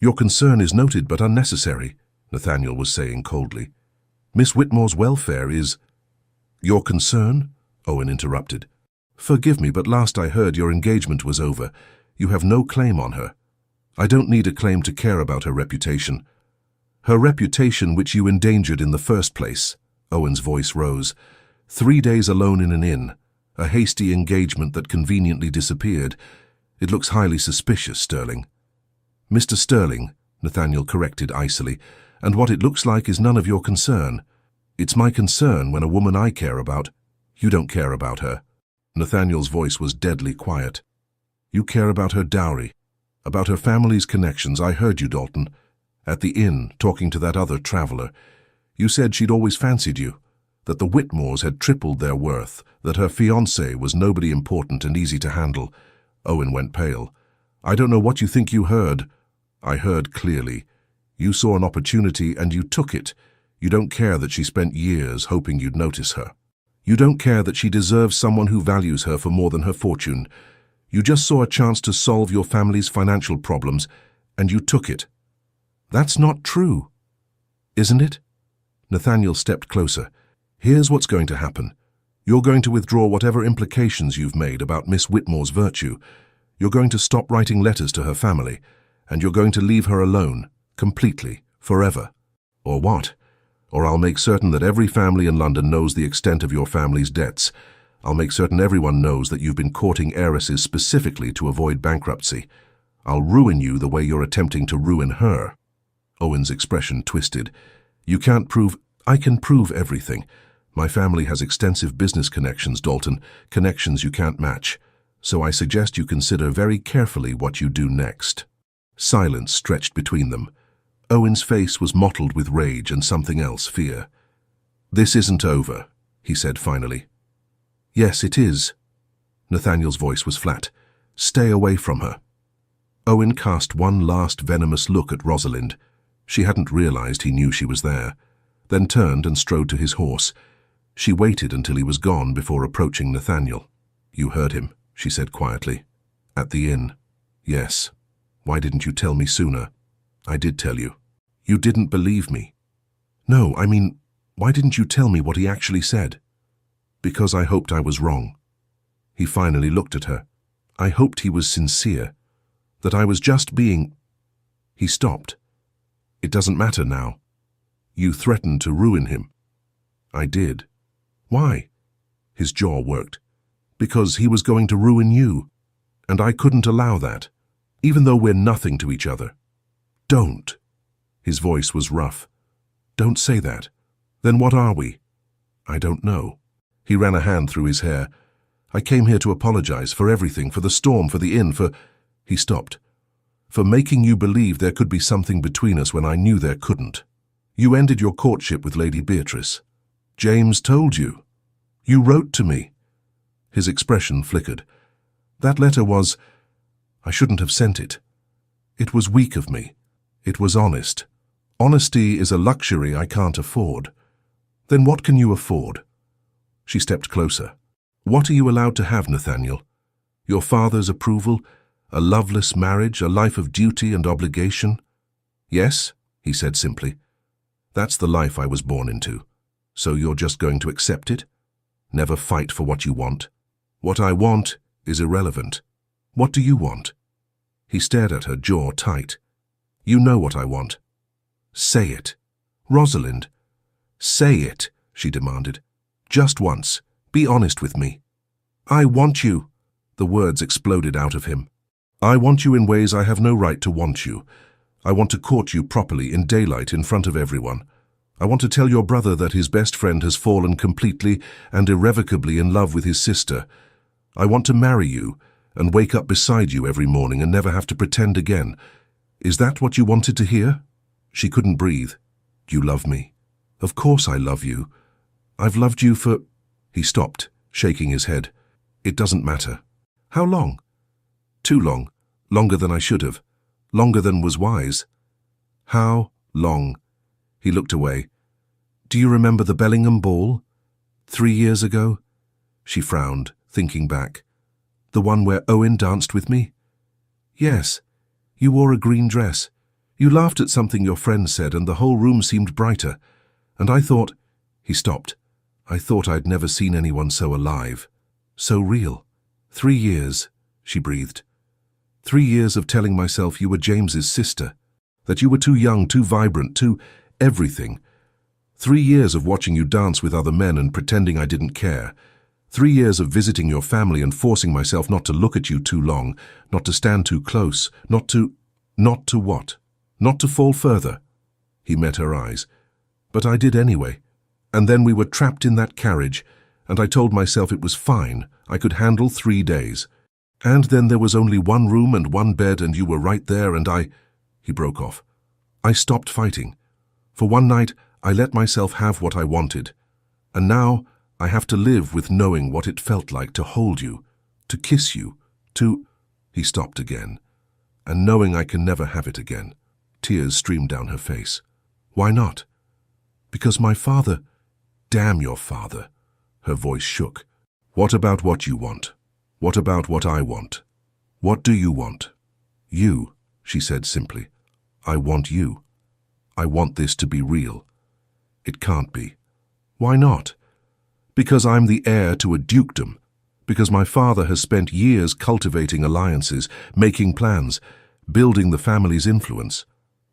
"Your concern is noted but unnecessary," Nathaniel was saying coldly. "Miss Whitmore's welfare is—" "Your concern?" Owen interrupted. "Forgive me, but last I heard your engagement was over. You have no claim on her. I don't need a claim to care about her reputation. Her reputation which you endangered in the first place." Owen's voice rose. 3 days alone in an inn, a hasty engagement that conveniently disappeared. It looks highly suspicious, Sterling. "Mr. Sterling," Nathaniel corrected icily, "and what it looks like is none of your concern. It's my concern when a woman I care about—" "You don't care about her." Nathaniel's voice was deadly quiet. You care about her dowry, about her family's connections. I heard you, Dalton. At the inn, talking to that other traveler. You said she'd always fancied you, that the Whitmores had tripled their worth, that her fiancé was nobody important and easy to handle. Owen went pale. I don't know what you think you heard. I heard clearly. You saw an opportunity and you took it. You don't care that she spent years hoping you'd notice her. You don't care that she deserves someone who values her for more than her fortune. You just saw a chance to solve your family's financial problems, and you took it. That's not true, isn't it? Nathaniel stepped closer. Here's what's going to happen. You're going to withdraw whatever implications you've made about Miss Whitmore's virtue. You're going to stop writing letters to her family, and you're going to leave her alone, completely, forever. Or what? Or I'll make certain that every family in London knows the extent of your family's debts. I'll make certain everyone knows that you've been courting heiresses specifically to avoid bankruptcy. I'll ruin you the way you're attempting to ruin her. Owen's expression twisted. You can't prove... I can prove everything. My family has extensive business connections, Dalton, connections you can't match. So I suggest you consider very carefully what you do next. Silence stretched between them. Owen's face was mottled with rage and something else, fear. This isn't over, he said finally. Yes, it is. Nathaniel's voice was flat. Stay away from her. Owen cast one last venomous look at Rosalind. She hadn't realized he knew she was there, then turned and strode to his horse. She waited until he was gone before approaching Nathaniel. You heard him, she said quietly. At the inn. Yes. Why didn't you tell me sooner? I did tell you. You didn't believe me. No, I mean, why didn't you tell me what he actually said? Because I hoped I was wrong. He finally looked at her. I hoped he was sincere, that I was just being... He stopped. It doesn't matter now. You threatened to ruin him. I did. Why? His jaw worked. Because he was going to ruin you, and I couldn't allow that, even though we're nothing to each other. Don't. His voice was rough. Don't say that. Then what are we? I don't know. He ran a hand through his hair. I came here to apologize for everything, for the storm, for the inn, for... He stopped. For making you believe there could be something between us when I knew there couldn't. You ended your courtship with Lady Beatrice. James told you. You wrote to me. His expression flickered. That letter was... I shouldn't have sent it. It was weak of me. It was honest. Honesty is a luxury I can't afford. Then what can you afford? She stepped closer. What are you allowed to have, Nathaniel? Your father's approval? A loveless marriage? A life of duty and obligation? Yes, he said simply. That's the life I was born into. So you're just going to accept it? Never fight for what you want? What I want is irrelevant. What do you want? He stared at her, jaw tight. You know what I want. Say it. Rosalind. Say it, she demanded. Just once. Be honest with me. I want you. The words exploded out of him. I want you in ways I have no right to want you. I want to court you properly, in daylight, in front of everyone. I want to tell your brother that his best friend has fallen completely and irrevocably in love with his sister. I want to marry you and wake up beside you every morning and never have to pretend again. Is that what you wanted to hear? She couldn't breathe. You love me. Of course I love you. I've loved you for... He stopped, shaking his head. It doesn't matter. How long? Too long. Longer than I should have. Longer than was wise. How long? He looked away. Do you remember the Bellingham ball? 3 years ago? She frowned, thinking back. The one where Owen danced with me? Yes. You wore a green dress. You laughed at something your friend said and the whole room seemed brighter. And I thought... He stopped. I thought I'd never seen anyone so alive. So real. 3 years, she breathed. 3 years of telling myself you were James's sister. That you were too young, too vibrant, too everything. 3 years of watching you dance with other men and pretending I didn't care. 3 years of visiting your family and forcing myself not to look at you too long, not to stand too close, not to what? Not to fall further. He met her eyes. But I did anyway. And then we were trapped in that carriage, and I told myself it was fine. I could handle 3 days. And then there was only one room and one bed, and you were right there, and I—" He broke off. "I stopped fighting. For one night, I let myself have what I wanted. And now, I have to live with knowing what it felt like to hold you, to kiss you, to—" He stopped again. "And knowing I can never have it again." Tears streamed down her face. "Why not?" "Because my father—" "Damn your father." Her voice shook. "What about what you want? What about what I want? What do you want?" "You," she said simply. "I want you. I want this to be real." "It can't be." "Why not?" "Because I'm the heir to a dukedom. Because my father has spent years cultivating alliances, making plans, building the family's influence.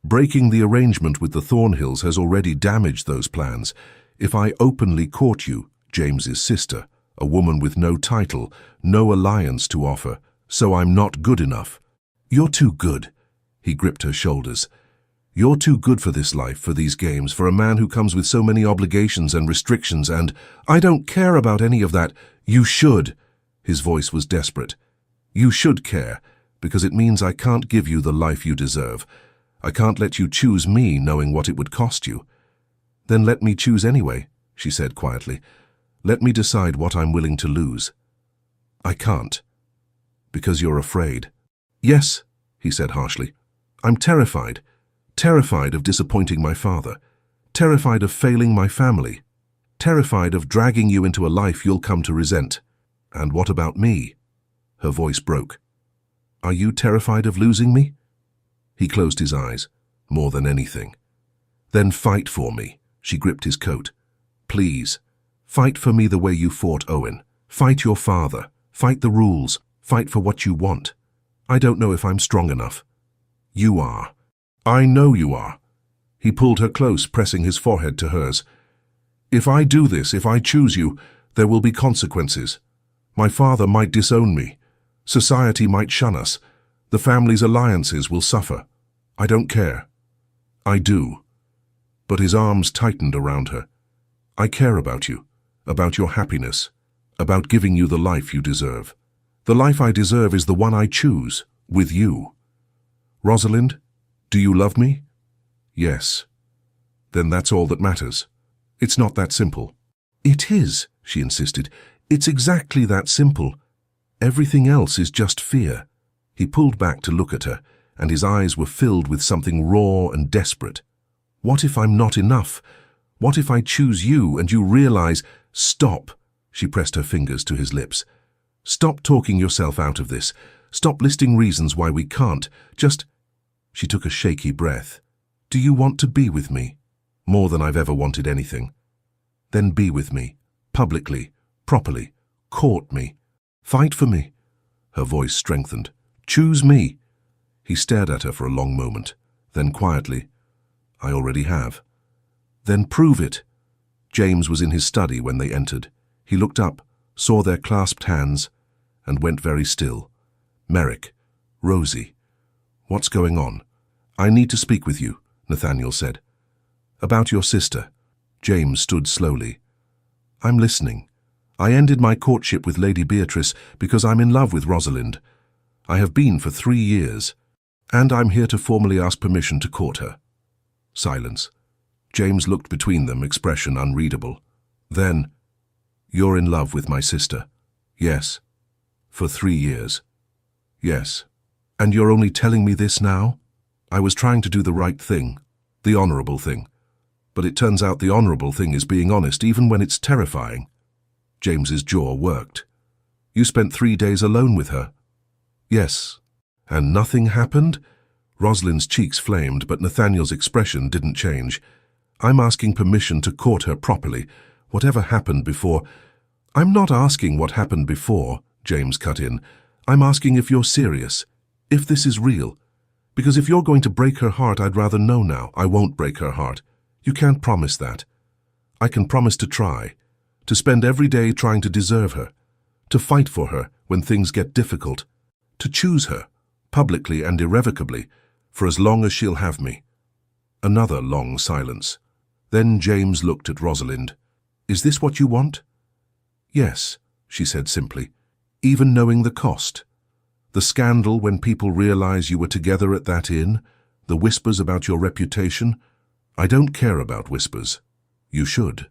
Breaking the arrangement with the Thornhills has already damaged those plans. If I openly court you, James's sister, a woman with no title, no alliance to offer, so I'm not good enough." "You're too good." He gripped her shoulders. "You're too good for this life, for these games, for a man who comes with so many obligations and restrictions, and—" "I don't care about any of that." "You should." His voice was desperate. "You should care, because it means I can't give you the life you deserve. I can't let you choose me knowing what it would cost you." "Then let me choose anyway," she said quietly. "Let me decide what I'm willing to lose." "I can't." "Because you're afraid." "Yes," he said harshly. "I'm terrified. Terrified of disappointing my father. Terrified of failing my family. Terrified of dragging you into a life you'll come to resent." "And what about me?" Her voice broke. "Are you terrified of losing me?" He closed his eyes, more than anything. "Then fight for me." She gripped his coat. "Please, fight for me the way you fought Owen. Fight your father. Fight the rules. Fight for what you want. I don't know if I'm strong enough." "You are." "I know you are." He pulled her close, pressing his forehead to hers. "If I do this, if I choose you, there will be consequences. My father might disown me. Society might shun us. The family's alliances will suffer. I don't care." "I do." But his arms tightened around her. "I care about you, about your happiness, about giving you the life you deserve. The life I deserve is the one I choose, with you. Rosalind, do you love me?" "Yes." "Then that's all that matters. It's not that simple." "It is," she insisted. "It's exactly that simple. Everything else is just fear." He pulled back to look at her, and his eyes were filled with something raw and desperate. "What if I'm not enough? What if I choose you and you realize—" "Stop," she pressed her fingers to his lips. "Stop talking yourself out of this. Stop listing reasons why we can't. Just—" She took a shaky breath. "Do you want to be with me? More than I've ever wanted anything. Then be with me, publicly, properly. Court me. Fight for me." Her voice strengthened. "Choose me." He stared at her for a long moment. Then quietly, "I already have." "Then prove it." James was in his study when they entered. He looked up, saw their clasped hands, and went very still. "Merrick, Rosie, what's going on?" "I need to speak with you," Nathaniel said. "About your sister." James stood slowly. "I'm listening. I ended my courtship with Lady Beatrice because I'm in love with Rosalind. I have been for 3 years, and I'm here to formally ask permission to court her." Silence. James looked between them, expression unreadable. Then, "You're in love with my sister?" "Yes." "For 3 years?" "Yes." "And you're only telling me this now?" "I was trying to do the right thing, the honorable thing. But it turns out the honorable thing is being honest, even when it's terrifying." James's jaw worked. "You spent 3 days alone with her?" "Yes." "And nothing happened?" Rosalind's cheeks flamed, but Nathaniel's expression didn't change. "I'm asking permission to court her properly. Whatever happened before—" "I'm not asking what happened before," James cut in. "I'm asking if you're serious, if this is real. Because if you're going to break her heart, I'd rather know now." "I won't break her heart. You can't promise that." "I can promise to try, to spend every day trying to deserve her, to fight for her when things get difficult, to choose her, publicly and irrevocably, for as long as she'll have me." Another long silence. Then James looked at Rosalind. "Is this what you want?" "Yes," she said simply, "even knowing the cost." The scandal when people realize you were together at that inn? The whispers about your reputation? I don't care about whispers. You should.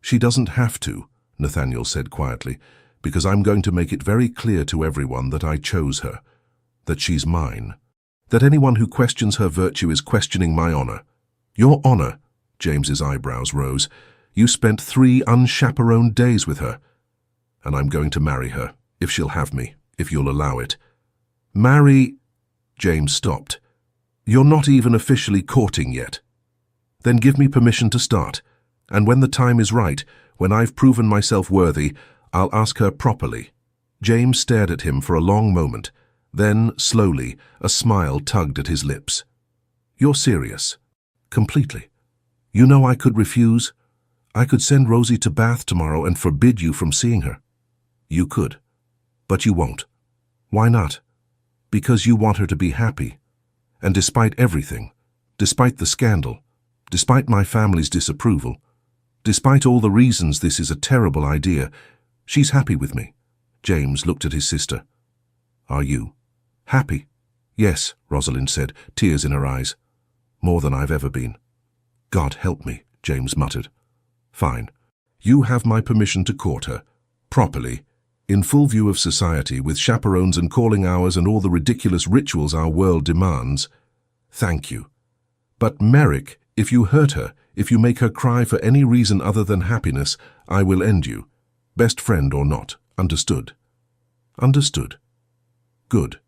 She doesn't have to, Nathaniel said quietly, because I'm going to make it very clear to everyone that I chose her, that she's mine, that anyone who questions her virtue is questioning my honor. Your honor? James's eyebrows rose. You spent 3 unchaperoned days with her. And I'm going to marry her, if she'll have me, if you'll allow it. Marry? James stopped. You're not even officially courting yet. Then give me permission to start, and when the time is right, when I've proven myself worthy, I'll ask her properly. James stared at him for a long moment. Then, slowly, a smile tugged at his lips. You're serious? Completely. You know I could refuse? I could send Rosie to Bath tomorrow and forbid you from seeing her. You could. But you won't. Why not? Because you want her to be happy. And despite everything, despite the scandal, despite my family's disapproval, despite all the reasons this is a terrible idea, she's happy with me. James looked at his sister. Are you? Happy? Yes, Rosalind said, tears in her eyes. More than I've ever been. God help me, James muttered. Fine. You have my permission to court her, properly, in full view of society, with chaperones and calling hours and all the ridiculous rituals our world demands. Thank you. But Merrick, if you hurt her, if you make her cry for any reason other than happiness, I will end you. Best friend or not. Understood? Understood. Good.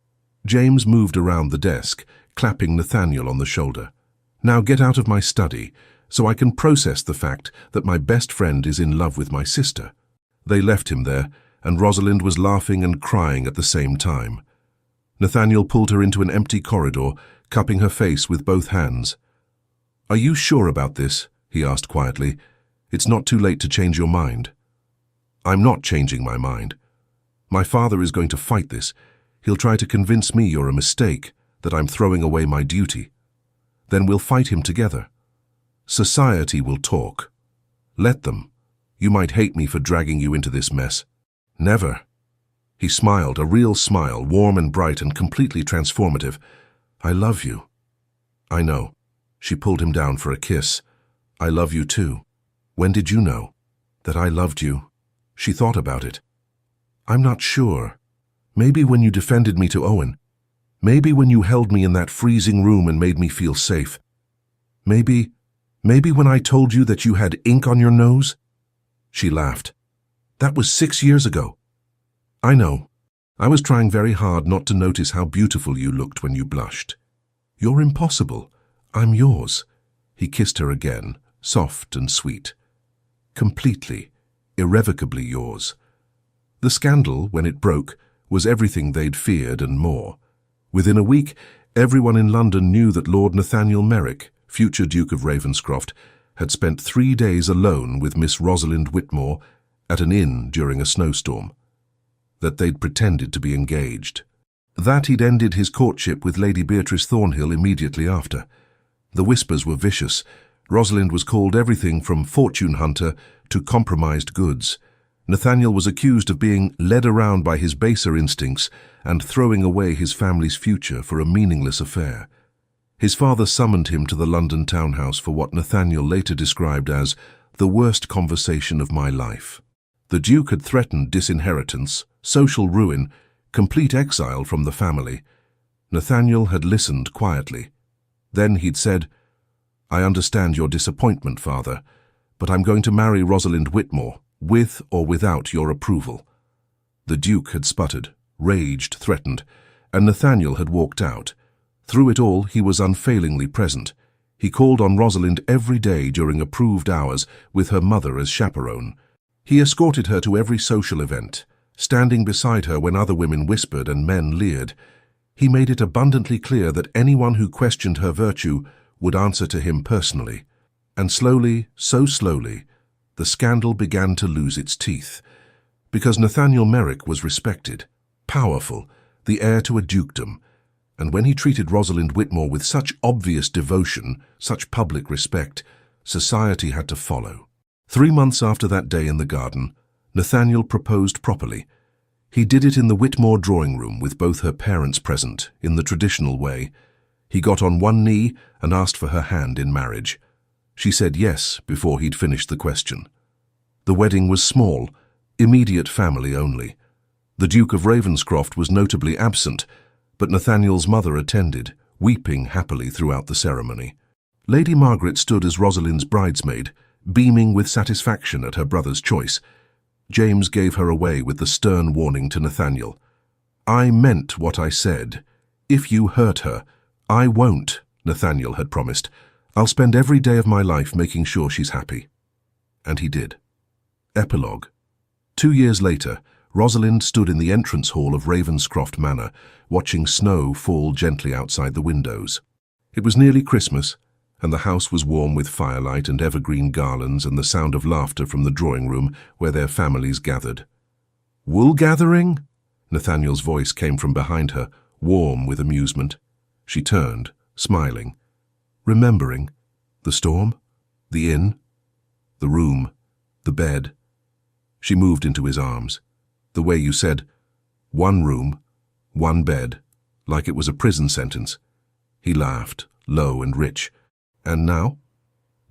James moved around the desk, clapping Nathaniel on the shoulder. Now get out of my study, so I can process the fact that my best friend is in love with my sister. They left him there, and Rosalind was laughing and crying at the same time. Nathaniel pulled her into an empty corridor, cupping her face with both hands. Are you sure about this? He asked quietly. It's not too late to change your mind. I'm not changing my mind. My father is going to fight this. He'll try to convince me you're a mistake, that I'm throwing away my duty. Then we'll fight him together. Society will talk. Let them. You might hate me for dragging you into this mess. Never. He smiled, a real smile, warm and bright and completely transformative. I love you. I know. She pulled him down for a kiss. I love you too. When did you know? That I loved you? She thought about it. I'm not sure. Maybe when you defended me to Owen. Maybe when you held me in that freezing room and made me feel safe. Maybe when I told you that you had ink on your nose? She laughed. That was 6 years ago. I know. I was trying very hard not to notice how beautiful you looked when you blushed. You're impossible. I'm yours. He kissed her again, soft and sweet. Completely, irrevocably yours. The scandal, when it broke, was everything they'd feared and more. Within a week, everyone in London knew that Lord Nathaniel Merrick, future Duke of Ravenscroft, had spent 3 days alone with Miss Rosalind Whitmore at an inn during a snowstorm. That they'd pretended to be engaged. That he'd ended his courtship with Lady Beatrice Thornhill immediately after. The whispers were vicious. Rosalind was called everything from fortune hunter to compromised goods. Nathaniel was accused of being led around by his baser instincts and throwing away his family's future for a meaningless affair. His father summoned him to the London townhouse for what Nathaniel later described as the worst conversation of my life. The Duke had threatened disinheritance, social ruin, complete exile from the family. Nathaniel had listened quietly. Then he'd said, I understand your disappointment, father, but I'm going to marry Rosalind Whitmore, with or without your approval. The Duke had sputtered, raged, threatened, and Nathaniel had walked out. Through it all, he was unfailingly present. He called on Rosalind every day during approved hours, with her mother as chaperone. He escorted her to every social event, standing beside her when other women whispered and men leered. He made it abundantly clear that anyone who questioned her virtue would answer to him personally. And slowly, so slowly, the scandal began to lose its teeth. Because Nathaniel Merrick was respected, powerful, the heir to a dukedom, and when he treated Rosalind Whitmore with such obvious devotion, such public respect, society had to follow. 3 months after that day in the garden, Nathaniel proposed properly. He did it in the Whitmore drawing room with both her parents present, in the traditional way. He got on one knee and asked for her hand in marriage. She said yes before he'd finished the question. The wedding was small, immediate family only. The Duke of Ravenscroft was notably absent, but Nathaniel's mother attended, weeping happily throughout the ceremony. Lady Margaret stood as Rosalind's bridesmaid, beaming with satisfaction at her brother's choice. James gave her away with the stern warning to Nathaniel. "I meant what I said. If you hurt her, I won't," Nathaniel had promised. "I'll spend every day of my life making sure she's happy." And he did. Epilogue. 2 years later, Rosalind stood in the entrance hall of Ravenscroft Manor, watching snow fall gently outside the windows. It was nearly Christmas, and the house was warm with firelight and evergreen garlands and the sound of laughter from the drawing room where their families gathered. "Wool gathering?" Nathaniel's voice came from behind her, warm with amusement. She turned, smiling. Remembering the storm, the inn, the room, the bed. She moved into his arms. "The way you said, 1 room, 1 bed, like it was a prison sentence." He laughed, low and rich. "And now?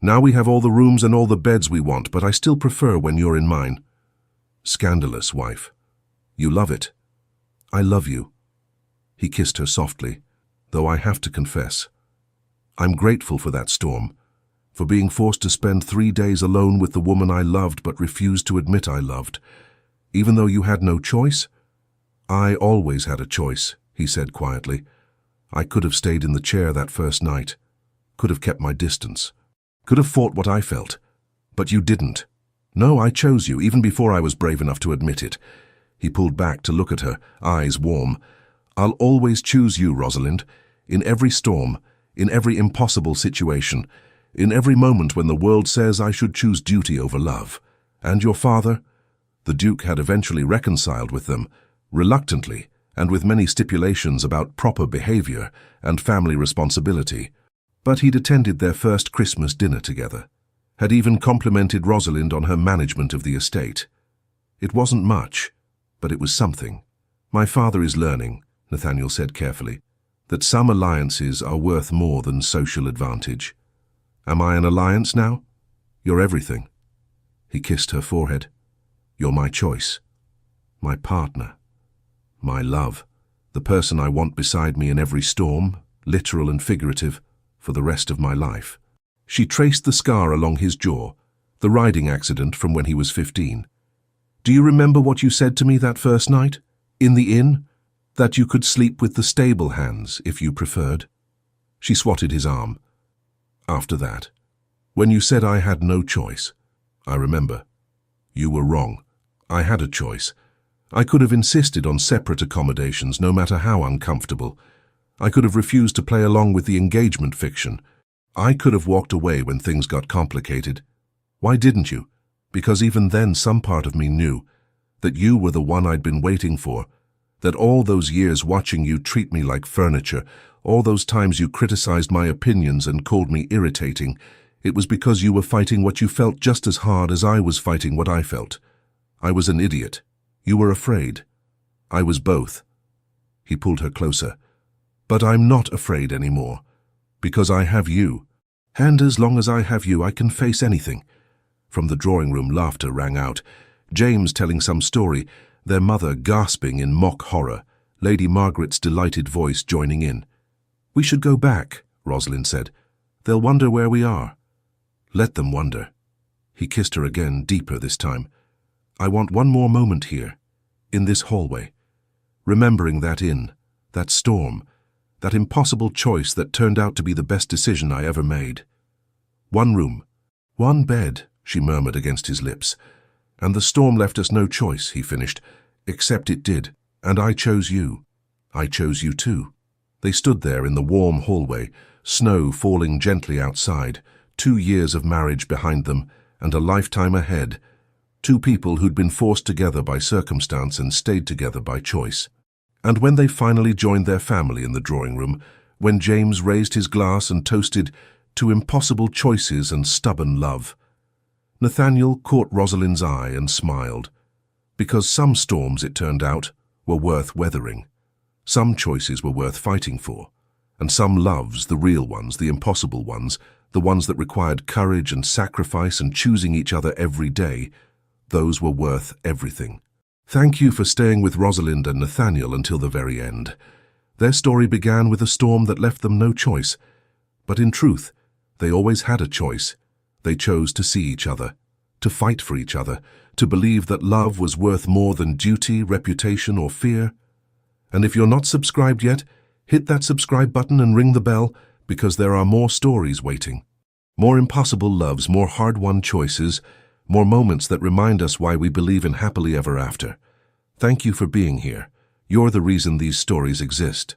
Now we have all the rooms and all the beds we want, but I still prefer when you're in mine." "Scandalous, wife. You love it." "I love you." He kissed her softly, though I have to confess, I'm grateful for that storm, for being forced to spend 3 days alone with the woman I loved but refused to admit I loved. Even though you had no choice? "I always had a choice," he said quietly. "I could have stayed in the chair that first night, could have kept my distance, could have fought what I felt. But you didn't. No, I chose you, even before I was brave enough to admit it." He pulled back to look at her, eyes warm. "I'll always choose you, Rosalind, in every storm, in every impossible situation, in every moment when the world says I should choose duty over love. And your father?" The Duke had eventually reconciled with them, reluctantly, and with many stipulations about proper behavior and family responsibility. But he'd attended their first Christmas dinner together, had even complimented Rosalind on her management of the estate. It wasn't much, but it was something. "My father is learning," Nathaniel said carefully, "that some alliances are worth more than social advantage. Am I an alliance now? You're everything." He kissed her forehead. "You're my choice, my partner, my love, the person I want beside me in every storm, literal and figurative, for the rest of my life." She traced the scar along his jaw, the riding accident from when he was 15. "Do you remember what you said to me that first night, in the inn? That you could sleep with the stable hands, if you preferred?" She swatted his arm. "After that, when you said I had no choice, I remember. You were wrong. I had a choice. I could have insisted on separate accommodations, no matter how uncomfortable. I could have refused to play along with the engagement fiction. I could have walked away when things got complicated. Why didn't you? Because even then some part of me knew that you were the one I'd been waiting for, that all those years watching you treat me like furniture, all those times you criticized my opinions and called me irritating, it was because you were fighting what you felt just as hard as I was fighting what I felt. I was an idiot. You were afraid. I was both." He pulled her closer. "But I'm not afraid anymore, because I have you. And as long as I have you, I can face anything." From the drawing room, laughter rang out. James telling some story, their mother gasping in mock horror, Lady Margaret's delighted voice joining in. "We should go back," Rosalind said. "They'll wonder where we are." "Let them wonder." He kissed her again, deeper this time. "I want one more moment here, in this hallway, remembering that inn, that storm, that impossible choice that turned out to be the best decision I ever made. 1 room, 1 bed," she murmured against his lips. "And the storm left us no choice," he finished, "except it did, and I chose you. I chose you too." They stood there in the warm hallway, snow falling gently outside, 2 years of marriage behind them, and a lifetime ahead. 2 people who'd been forced together by circumstance and stayed together by choice. And when they finally joined their family in the drawing room, when James raised his glass and toasted to impossible choices and stubborn love, Nathaniel caught Rosalind's eye and smiled. Because some storms, it turned out, were worth weathering. Some choices were worth fighting for. And some loves, the real ones, the impossible ones, the ones that required courage and sacrifice and choosing each other every day, those were worth everything. Thank you for staying with Rosalind and Nathaniel until the very end. Their story began with a storm that left them no choice. But in truth, they always had a choice. They chose to see each other, to fight for each other, to believe that love was worth more than duty, reputation, or fear. And if you're not subscribed yet, hit that subscribe button and ring the bell, because there are more stories waiting. More impossible loves, more hard-won choices, more moments that remind us why we believe in happily ever after. Thank you for being here. You're the reason these stories exist.